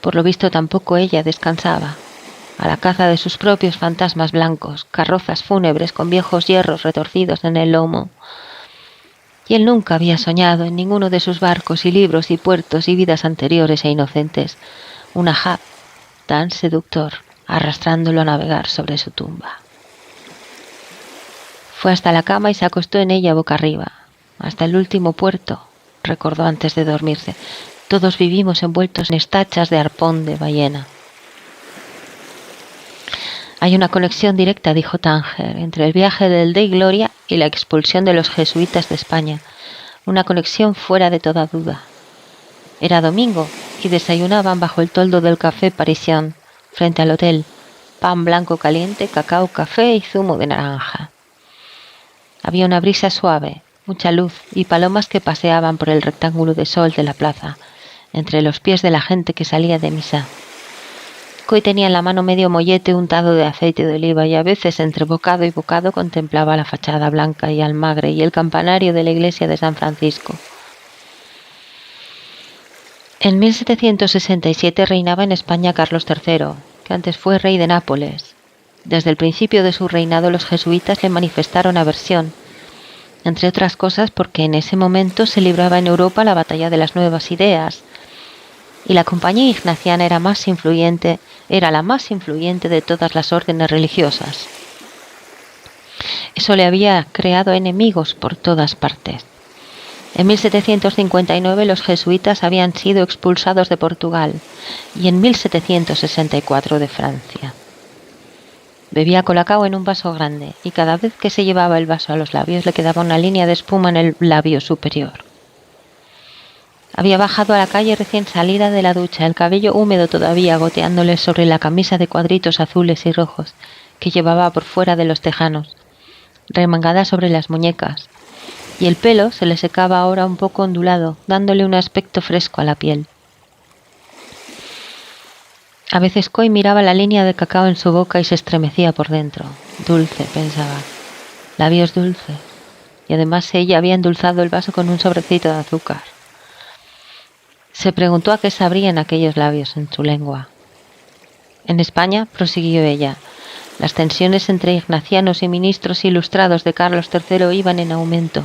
Por lo visto tampoco ella descansaba, a la caza de sus propios fantasmas blancos, carrozas fúnebres con viejos hierros retorcidos en el lomo. Y él nunca había soñado en ninguno de sus barcos y libros y puertos y vidas anteriores e inocentes un Ahab tan seductor, arrastrándolo a navegar sobre su tumba. Fue hasta la cama y se acostó en ella boca arriba, hasta el último puerto, recordó antes de dormirse. Todos vivimos envueltos en estachas de arpón de ballena. Hay una conexión directa, dijo Tánger, entre el viaje del Dei Gloria y la expulsión de los jesuitas de España. Una conexión fuera de toda duda. Era domingo y desayunaban bajo el toldo del Café Parisien, frente al hotel. Pan blanco caliente, cacao, café y zumo de naranja. Había una brisa suave, mucha luz y palomas que paseaban por el rectángulo de sol de la plaza, entre los pies de la gente que salía de misa. Coy tenía en la mano medio mollete untado de aceite de oliva y a veces entre bocado y bocado contemplaba la fachada blanca y almagre y el campanario de la iglesia de San Francisco. En 1767 reinaba en España Carlos III, que antes fue rey de Nápoles. Desde el principio de su reinado los jesuitas le manifestaron aversión, entre otras cosas porque en ese momento se libraba en Europa la batalla de las nuevas ideas, y la compañía ignaciana era la más influyente de todas las órdenes religiosas. Eso le había creado enemigos por todas partes. En 1759 los jesuitas habían sido expulsados de Portugal y en 1764 de Francia. Bebía colacao en un vaso grande y cada vez que se llevaba el vaso a los labios le quedaba una línea de espuma en el labio superior. Había bajado a la calle recién salida de la ducha, el cabello húmedo todavía goteándole sobre la camisa de cuadritos azules y rojos que llevaba por fuera de los tejanos, remangada sobre las muñecas, y el pelo se le secaba ahora un poco ondulado, dándole un aspecto fresco a la piel. A veces Coy miraba la línea de cacao en su boca y se estremecía por dentro. Dulce, pensaba. Labios dulces. Y además ella había endulzado el vaso con un sobrecito de azúcar. Se preguntó a qué sabrían aquellos labios en su lengua. En España, prosiguió ella, las tensiones entre ignacianos y ministros ilustrados de Carlos III iban en aumento.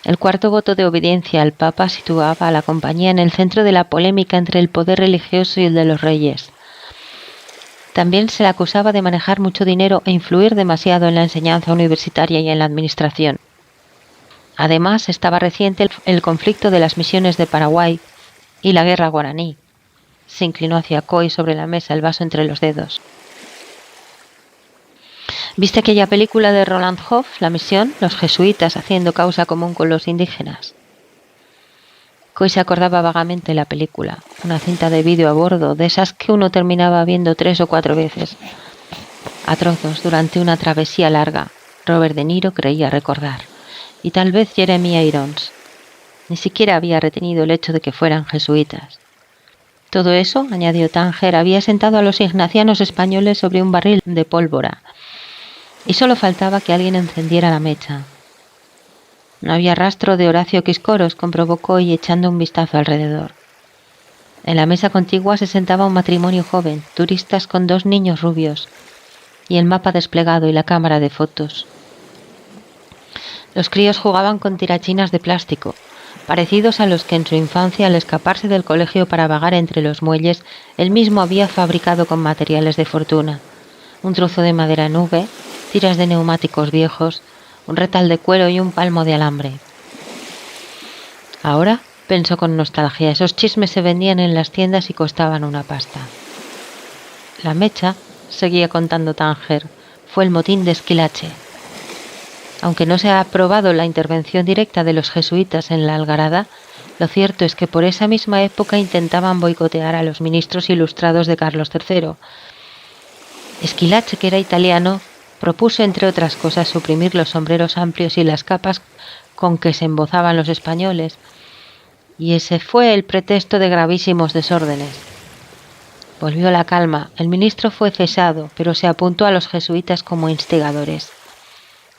El cuarto voto de obediencia al Papa situaba a la Compañía en el centro de la polémica entre el poder religioso y el de los reyes. También se le acusaba de manejar mucho dinero e influir demasiado en la enseñanza universitaria y en la administración. Además, estaba reciente el conflicto de las misiones de Paraguay y la guerra guaraní. Se inclinó hacia Coy sobre la mesa, el vaso entre los dedos. ¿Viste aquella película de Roland Hoff, La misión? Los jesuitas haciendo causa común con los indígenas. Coy se acordaba vagamente de la película, una cinta de vídeo a bordo, de esas que uno terminaba viendo 3 o 4 veces, a trozos, durante una travesía larga. Robert De Niro creía recordar, y tal vez Jeremy Irons. Ni siquiera había retenido el hecho de que fueran jesuitas. Todo eso, añadió Tánger, había sentado a los ignacianos españoles sobre un barril de pólvora, y solo faltaba que alguien encendiera la mecha. No había rastro de Horacio Quiscoros, comprobó Coy echando un vistazo alrededor. En la mesa contigua se sentaba un matrimonio joven, turistas con 2 niños rubios, y el mapa desplegado y la cámara de fotos. Los críos jugaban con tirachinas de plástico, parecidos a los que en su infancia, al escaparse del colegio para vagar entre los muelles, él mismo había fabricado con materiales de fortuna. Un trozo de madera en V, tiras de neumáticos viejos, un retal de cuero y un palmo de alambre. Ahora, pensó con nostalgia, esos chismes se vendían en las tiendas y costaban una pasta. La mecha, seguía contando Tánger, fue el motín de Esquilache. Aunque no se ha aprobado la intervención directa de los jesuitas en la Algarada, lo cierto es que por esa misma época intentaban boicotear a los ministros ilustrados de Carlos III. Esquilache, que era italiano, propuso, entre otras cosas, suprimir los sombreros amplios y las capas con que se embozaban los españoles, y ese fue el pretexto de gravísimos desórdenes. Volvió la calma, el ministro fue cesado, pero se apuntó a los jesuitas como instigadores.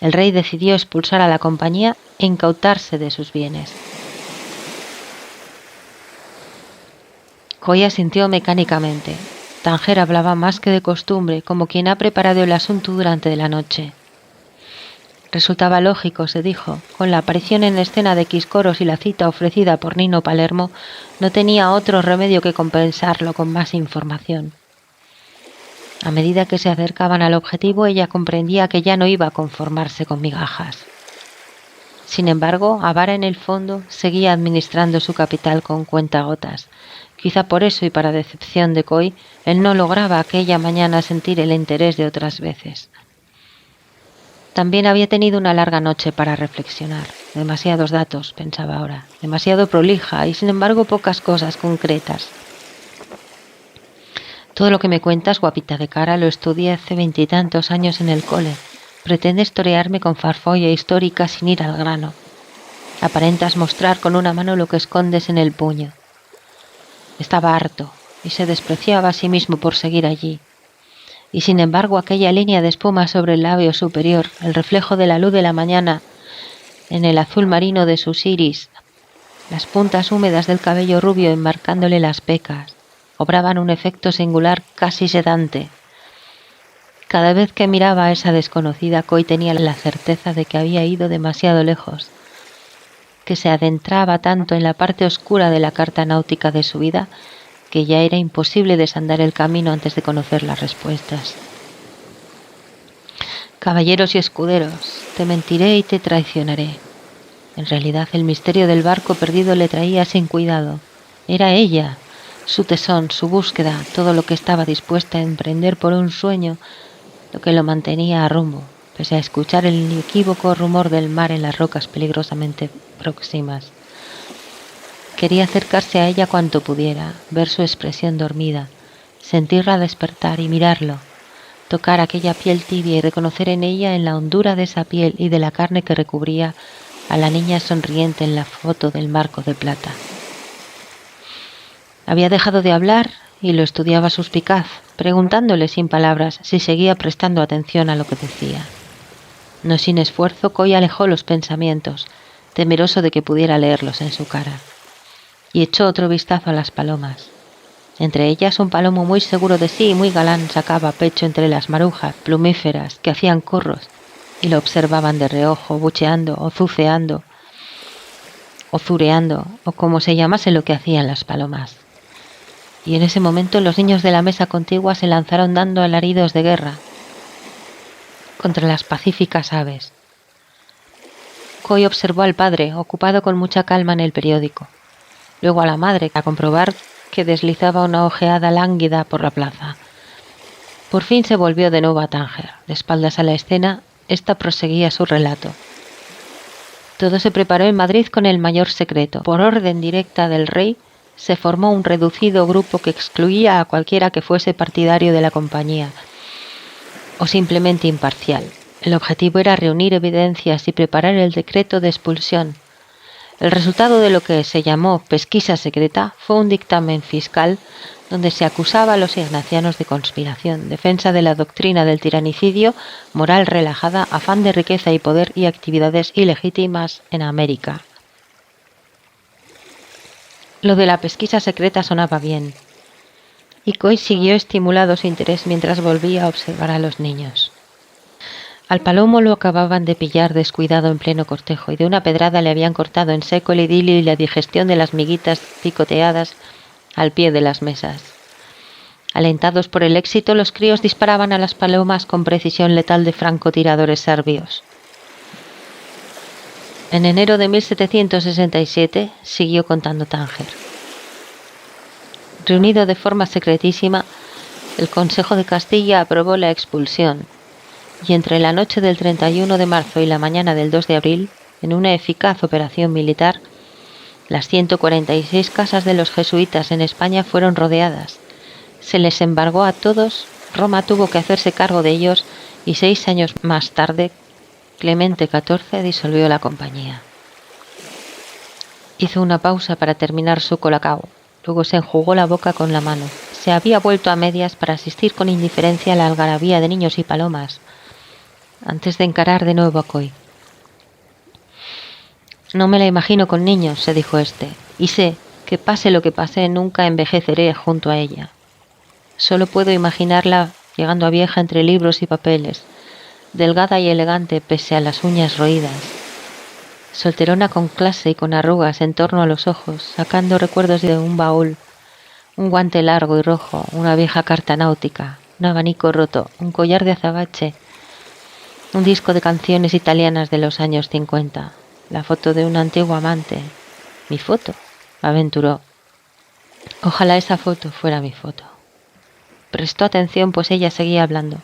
El rey decidió expulsar a la compañía e incautarse de sus bienes. Coy asintió mecánicamente. Tánger hablaba más que de costumbre, como quien ha preparado el asunto durante la noche. Resultaba lógico, se dijo, con la aparición en escena de Quiscoros y la cita ofrecida por Nino Palermo, no tenía otro remedio que compensarlo con más información. A medida que se acercaban al objetivo, ella comprendía que ya no iba a conformarse con migajas. Sin embargo, Avara en el fondo seguía administrando su capital con cuentagotas. Quizá por eso y para decepción de Coy, él no lograba aquella mañana sentir el interés de otras veces. También había tenido una larga noche para reflexionar. Demasiados datos, pensaba ahora, demasiado prolija y sin embargo pocas cosas concretas. Todo lo que me cuentas, guapita de cara, lo estudié hace 20 y tantos años en el cole. Pretendes torearme con farfolla histórica sin ir al grano. Aparentas mostrar con una mano lo que escondes en el puño. Estaba harto y se despreciaba a sí mismo por seguir allí. Y sin embargo aquella línea de espuma sobre el labio superior, el reflejo de la luz de la mañana en el azul marino de sus iris, las puntas húmedas del cabello rubio enmarcándole las pecas, obraban un efecto singular casi sedante. Cada vez que miraba a esa desconocida, Coy tenía la certeza de que había ido demasiado lejos, que se adentraba tanto en la parte oscura de la carta náutica de su vida que ya era imposible desandar el camino antes de conocer las respuestas. Caballeros y escuderos, te mentiré y te traicionaré. En realidad el misterio del barco perdido le traía sin cuidado. Era ella, su tesón, su búsqueda, todo lo que estaba dispuesta a emprender por un sueño, lo que lo mantenía a rumbo, pese a escuchar el inequívoco rumor del mar en las rocas peligrosamente próximas. Quería acercarse a ella cuanto pudiera, ver su expresión dormida, sentirla despertar y mirarlo, tocar aquella piel tibia y reconocer en ella, en la hondura de esa piel y de la carne que recubría, a la niña sonriente en la foto del marco de plata. Había dejado de hablar y lo estudiaba suspicaz, preguntándole sin palabras si seguía prestando atención a lo que decía. No sin esfuerzo, Coy alejó los pensamientos, temeroso de que pudiera leerlos en su cara, y echó otro vistazo a las palomas. Entre ellas un palomo muy seguro de sí y muy galán sacaba pecho entre las marujas plumíferas que hacían corros y lo observaban de reojo, bucheando o zuceando o zureando o como se llamase lo que hacían las palomas. Y en ese momento los niños de la mesa contigua se lanzaron dando alaridos de guerra contra las pacíficas aves. Coy observó al padre, ocupado con mucha calma en el periódico, luego a la madre, a comprobar que deslizaba una ojeada lánguida por la plaza. Por fin se volvió de nuevo a Tánger. De espaldas a la escena, ésta proseguía su relato. Todo se preparó en Madrid con el mayor secreto. Por orden directa del rey, se formó un reducido grupo que excluía a cualquiera que fuese partidario de la compañía o simplemente imparcial. El objetivo era reunir evidencias y preparar el decreto de expulsión. El resultado de lo que se llamó pesquisa secreta fue un dictamen fiscal donde se acusaba a los ignacianos de conspiración, defensa de la doctrina del tiranicidio, moral relajada, afán de riqueza y poder y actividades ilegítimas en América. Lo de la pesquisa secreta sonaba bien, y Coy siguió estimulado su interés mientras volvía a observar a los niños. Al palomo lo acababan de pillar descuidado en pleno cortejo y de una pedrada le habían cortado en seco el idilio y la digestión de las miguitas picoteadas al pie de las mesas. Alentados por el éxito, los críos disparaban a las palomas con precisión letal de francotiradores serbios. En enero de 1767 siguió contando Tánger. Reunido de forma secretísima, el Consejo de Castilla aprobó la expulsión, y entre la noche del 31 de marzo y la mañana del 2 de abril, en una eficaz operación militar, las 146 casas de los jesuitas en España fueron rodeadas. Se les embargó a todos, Roma tuvo que hacerse cargo de ellos y 6 años más tarde, Clemente XIV disolvió la compañía. Hizo una pausa para terminar su colacao, luego se enjugó la boca con la mano. Se había vuelto a medias para asistir con indiferencia a la algarabía de niños y palomas, antes de encarar de nuevo a Coy. No me la imagino con niños, se dijo este, y sé que pase lo que pase, nunca envejeceré junto a ella. Solo puedo imaginarla llegando a vieja entre libros y papeles, delgada y elegante pese a las uñas roídas, solterona con clase y con arrugas en torno a los ojos, sacando recuerdos de un baúl, un guante largo y rojo, una vieja carta náutica, un abanico roto, un collar de azabache, un disco de canciones italianas de los años 50, la foto de un antiguo amante. Mi foto, aventuró. Ojalá esa foto fuera mi foto. Prestó atención, pues ella seguía hablando.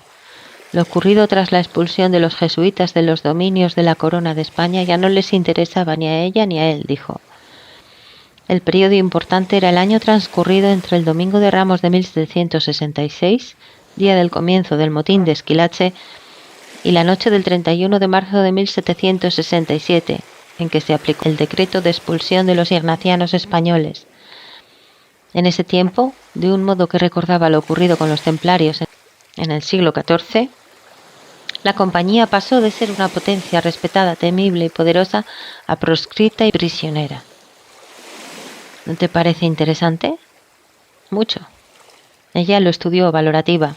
Lo ocurrido tras la expulsión de los jesuitas de los dominios de la corona de España ya no les interesaba ni a ella ni a él, dijo. El periodo importante era el año transcurrido entre el Domingo de Ramos de 1766, día del comienzo del motín de Esquilache, y la noche del 31 de marzo de 1767, en que se aplicó el decreto de expulsión de los ignacianos españoles. En ese tiempo, de un modo que recordaba lo ocurrido con los templarios en el siglo XIV, la compañía pasó de ser una potencia respetada, temible y poderosa a proscrita y prisionera. ¿No te parece interesante? Mucho. Ella lo estudió valorativa,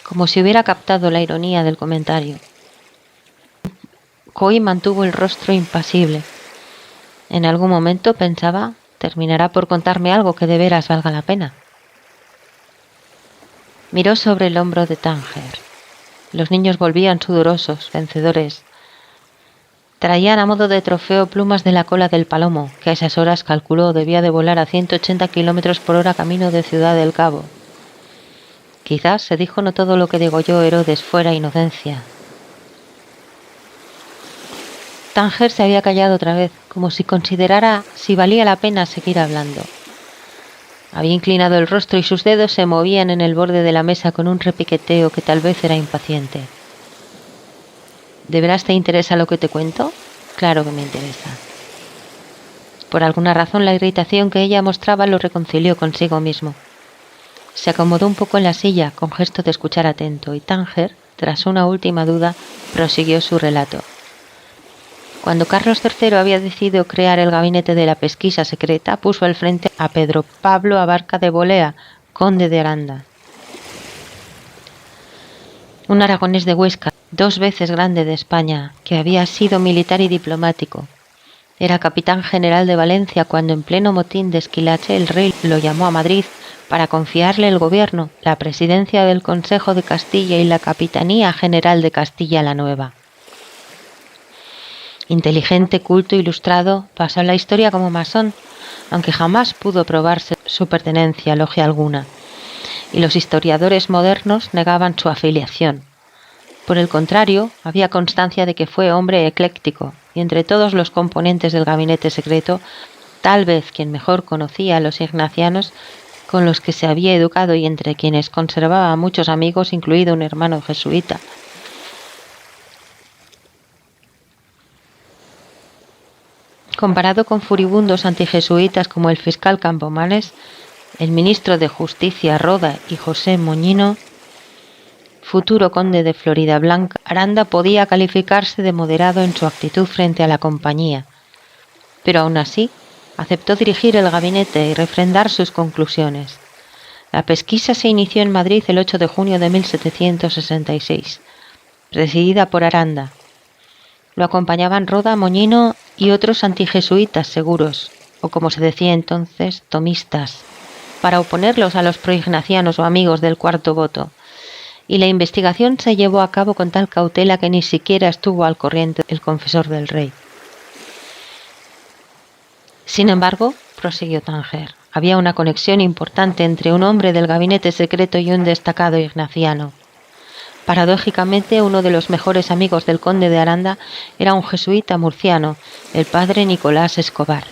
como si hubiera captado la ironía del comentario. Coy mantuvo el rostro impasible. En algún momento pensaba, terminará por contarme algo que de veras valga la pena. Miró sobre el hombro de Tánger. Los niños volvían sudorosos, vencedores. Traían a modo de trofeo plumas de la cola del palomo, que a esas horas calculó debía de volar a 180 kilómetros por hora camino de Ciudad del Cabo. Quizás se dijo no todo lo que degolló Herodes fuera inocencia. Tánger se había callado otra vez, como si considerara si valía la pena seguir hablando. Había inclinado el rostro y sus dedos se movían en el borde de la mesa con un repiqueteo que tal vez era impaciente. ¿De veras te interesa lo que te cuento? Claro que me interesa. Por alguna razón la irritación que ella mostraba lo reconcilió consigo mismo. Se acomodó un poco en la silla con gesto de escuchar atento y Tánger, tras una última duda, prosiguió su relato. Cuando Carlos III había decidido crear el gabinete de la pesquisa secreta, puso al frente a Pedro Pablo Abarca de Bolea, conde de Aranda. Un aragonés de Huesca, 2 veces grande de España, que había sido militar y diplomático. Era capitán general de Valencia cuando en pleno motín de Esquilache el rey lo llamó a Madrid para confiarle el gobierno, la presidencia del Consejo de Castilla y la capitanía general de Castilla la Nueva. Inteligente, culto, ilustrado, pasó a la historia como masón, aunque jamás pudo probarse su pertenencia a logia alguna, y los historiadores modernos negaban su afiliación. Por el contrario, había constancia de que fue hombre ecléctico, y entre todos los componentes del gabinete secreto, tal vez quien mejor conocía a los ignacianos con los que se había educado y entre quienes conservaba muchos amigos, incluido un hermano jesuita. Comparado con furibundos antijesuitas como el fiscal Campomanes, el ministro de Justicia Roda y José Moñino, futuro conde de Floridablanca, Aranda podía calificarse de moderado en su actitud frente a la compañía, pero aún así aceptó dirigir el gabinete y refrendar sus conclusiones. La pesquisa se inició en Madrid el 8 de junio de 1766, presidida por Aranda. Lo acompañaban Roda, Moñino y otros antijesuitas seguros, o como se decía entonces, tomistas, para oponerlos a los proignacianos o amigos del Cuarto Voto, y la investigación se llevó a cabo con tal cautela que ni siquiera estuvo al corriente el confesor del rey. Sin embargo, prosiguió Tánger, había una conexión importante entre un hombre del gabinete secreto y un destacado ignaciano. Paradójicamente, uno de los mejores amigos del conde de Aranda era un jesuita murciano, el padre Nicolás Escobar.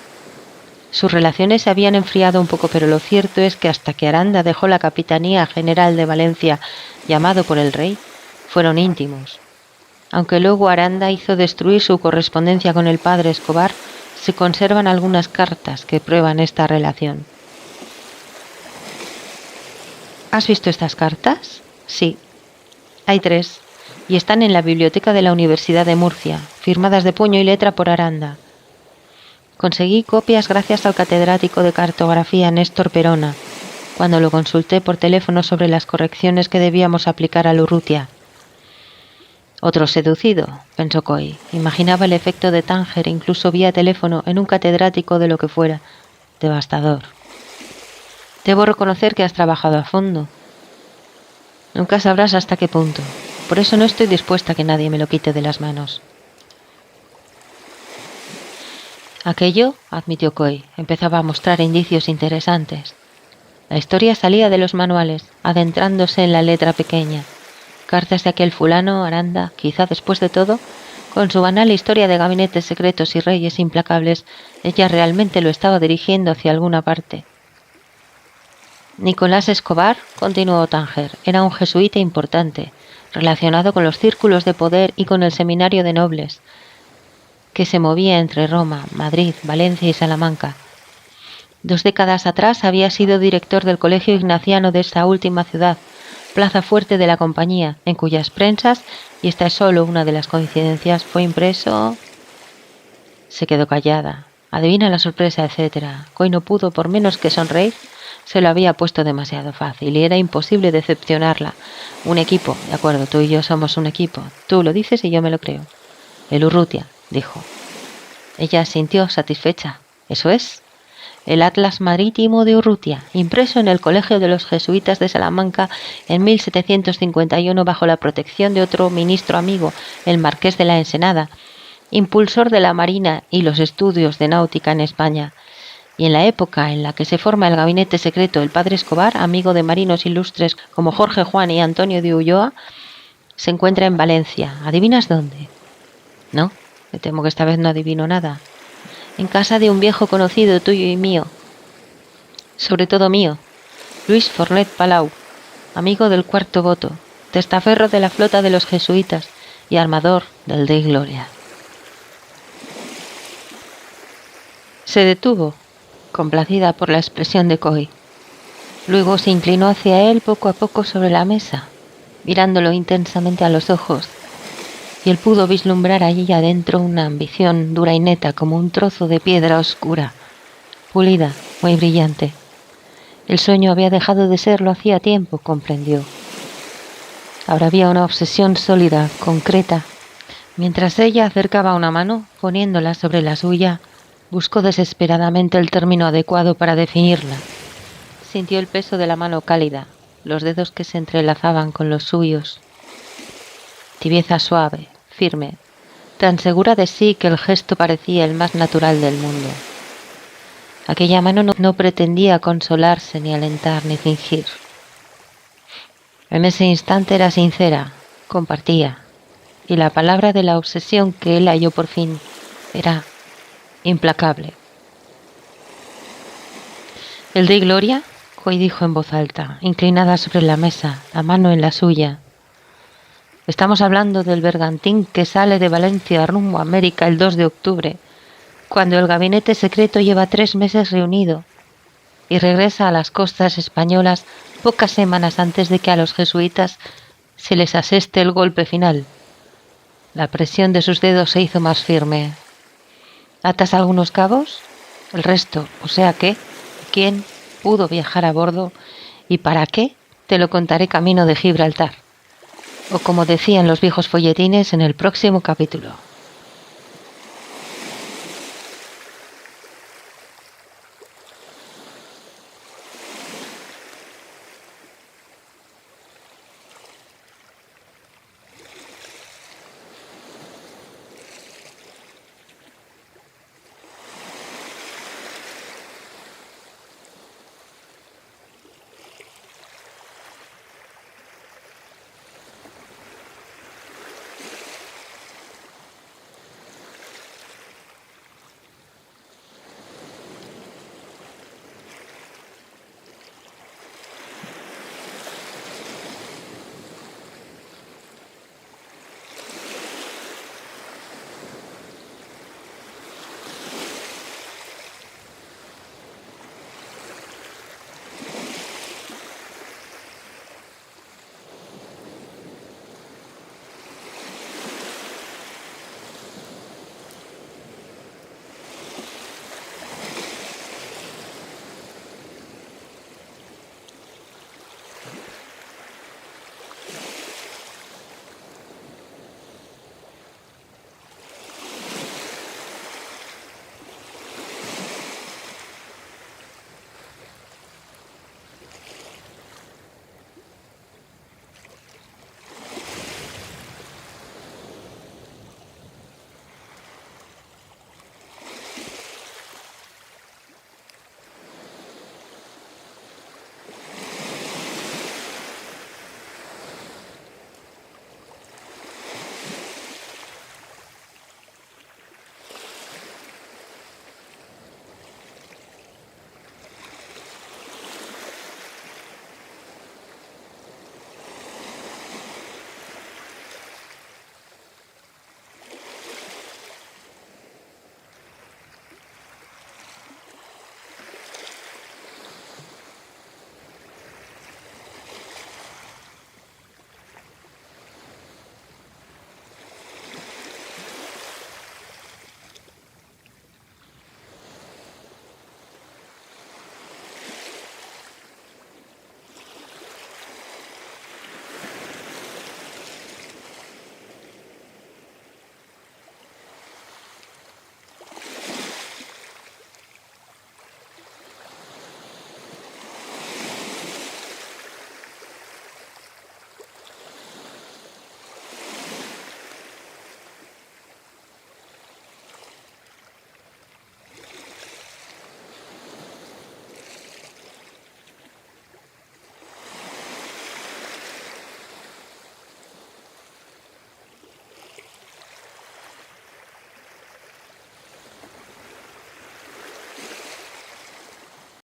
Sus relaciones se habían enfriado un poco, pero lo cierto es que hasta que Aranda dejó la capitanía general de Valencia, llamado por el rey, fueron íntimos. Aunque luego Aranda hizo destruir su correspondencia con el padre Escobar, se conservan algunas cartas que prueban esta relación. ¿Has visto estas cartas? Sí. Hay 3, y están en la biblioteca de la Universidad de Murcia, firmadas de puño y letra por Aranda. Conseguí copias gracias al catedrático de cartografía Néstor Perona, cuando lo consulté por teléfono sobre las correcciones que debíamos aplicar al Urrutia. Otro seducido, pensó Coy. Imaginaba el efecto de Tánger, incluso vía teléfono, en un catedrático de lo que fuera. Devastador. Debo reconocer que has trabajado a fondo. Nunca sabrás hasta qué punto. Por eso no estoy dispuesta a que nadie me lo quite de las manos. Aquello, admitió Coy, empezaba a mostrar indicios interesantes. La historia salía de los manuales, adentrándose en la letra pequeña. Cartas de aquel fulano, Aranda, quizá después de todo, con su banal historia de gabinetes secretos y reyes implacables, ella realmente lo estaba dirigiendo hacia alguna parte. Nicolás Escobar, continuó Tánger, era un jesuita importante, relacionado con los círculos de poder y con el seminario de nobles, que se movía entre Roma, Madrid, Valencia y Salamanca. 2 décadas atrás había sido director del colegio ignaciano de esta última ciudad, plaza fuerte de la compañía, en cuyas prensas, y esta es solo una de las coincidencias, fue impreso... Se quedó callada. Adivina la sorpresa, etc. Coy no pudo por menos que sonreír. Se lo había puesto demasiado fácil y era imposible decepcionarla. Un equipo, de acuerdo, tú y yo somos un equipo. Tú lo dices y yo me lo creo. El Urrutia, dijo. Ella sintió satisfecha. Eso es. El Atlas Marítimo de Urrutia, impreso en el Colegio de los Jesuitas de Salamanca en 1751 bajo la protección de otro ministro amigo, el Marqués de la Ensenada, impulsor de la Marina y los estudios de náutica en España, y en la época en la que se forma el gabinete secreto del padre Escobar, amigo de marinos ilustres como Jorge Juan y Antonio de Ulloa, se encuentra en Valencia. ¿Adivinas dónde? No, me temo que esta vez no adivino nada. En casa de un viejo conocido tuyo y mío, sobre todo mío, Luis Fornet Palau, amigo del Cuarto Voto, testaferro de la flota de los jesuitas y armador del Dei Gloria. Se detuvo, complacida por la expresión de Coy. Luego se inclinó hacia él poco a poco sobre la mesa, mirándolo intensamente a los ojos, y él pudo vislumbrar allí adentro una ambición dura y neta como un trozo de piedra oscura, pulida, muy brillante. El sueño había dejado de serlo hacía tiempo, comprendió. Ahora había una obsesión sólida, concreta. Mientras ella acercaba una mano, poniéndola sobre la suya, buscó desesperadamente el término adecuado para definirla. Sintió el peso de la mano cálida, los dedos que se entrelazaban con los suyos. Tibieza suave, firme, tan segura de sí que el gesto parecía el más natural del mundo. Aquella mano no pretendía consolarse, ni alentar, ni fingir. En ese instante era sincera, compartía, y la palabra de la obsesión que él halló por fin era implacable. ¿El Dei Gloria? Coy dijo en voz alta, inclinada sobre la mesa, la mano en la suya. Estamos hablando del bergantín que sale de Valencia rumbo a América el 2 de octubre, cuando el gabinete secreto lleva 3 meses reunido y regresa a las costas españolas pocas semanas antes de que a los jesuitas se les aseste el golpe final. La presión de sus dedos se hizo más firme. ¿Atas algunos cabos? El resto, o sea que, ¿quién pudo viajar a bordo y para qué? Te lo contaré camino de Gibraltar. O como decían los viejos folletines en el próximo capítulo.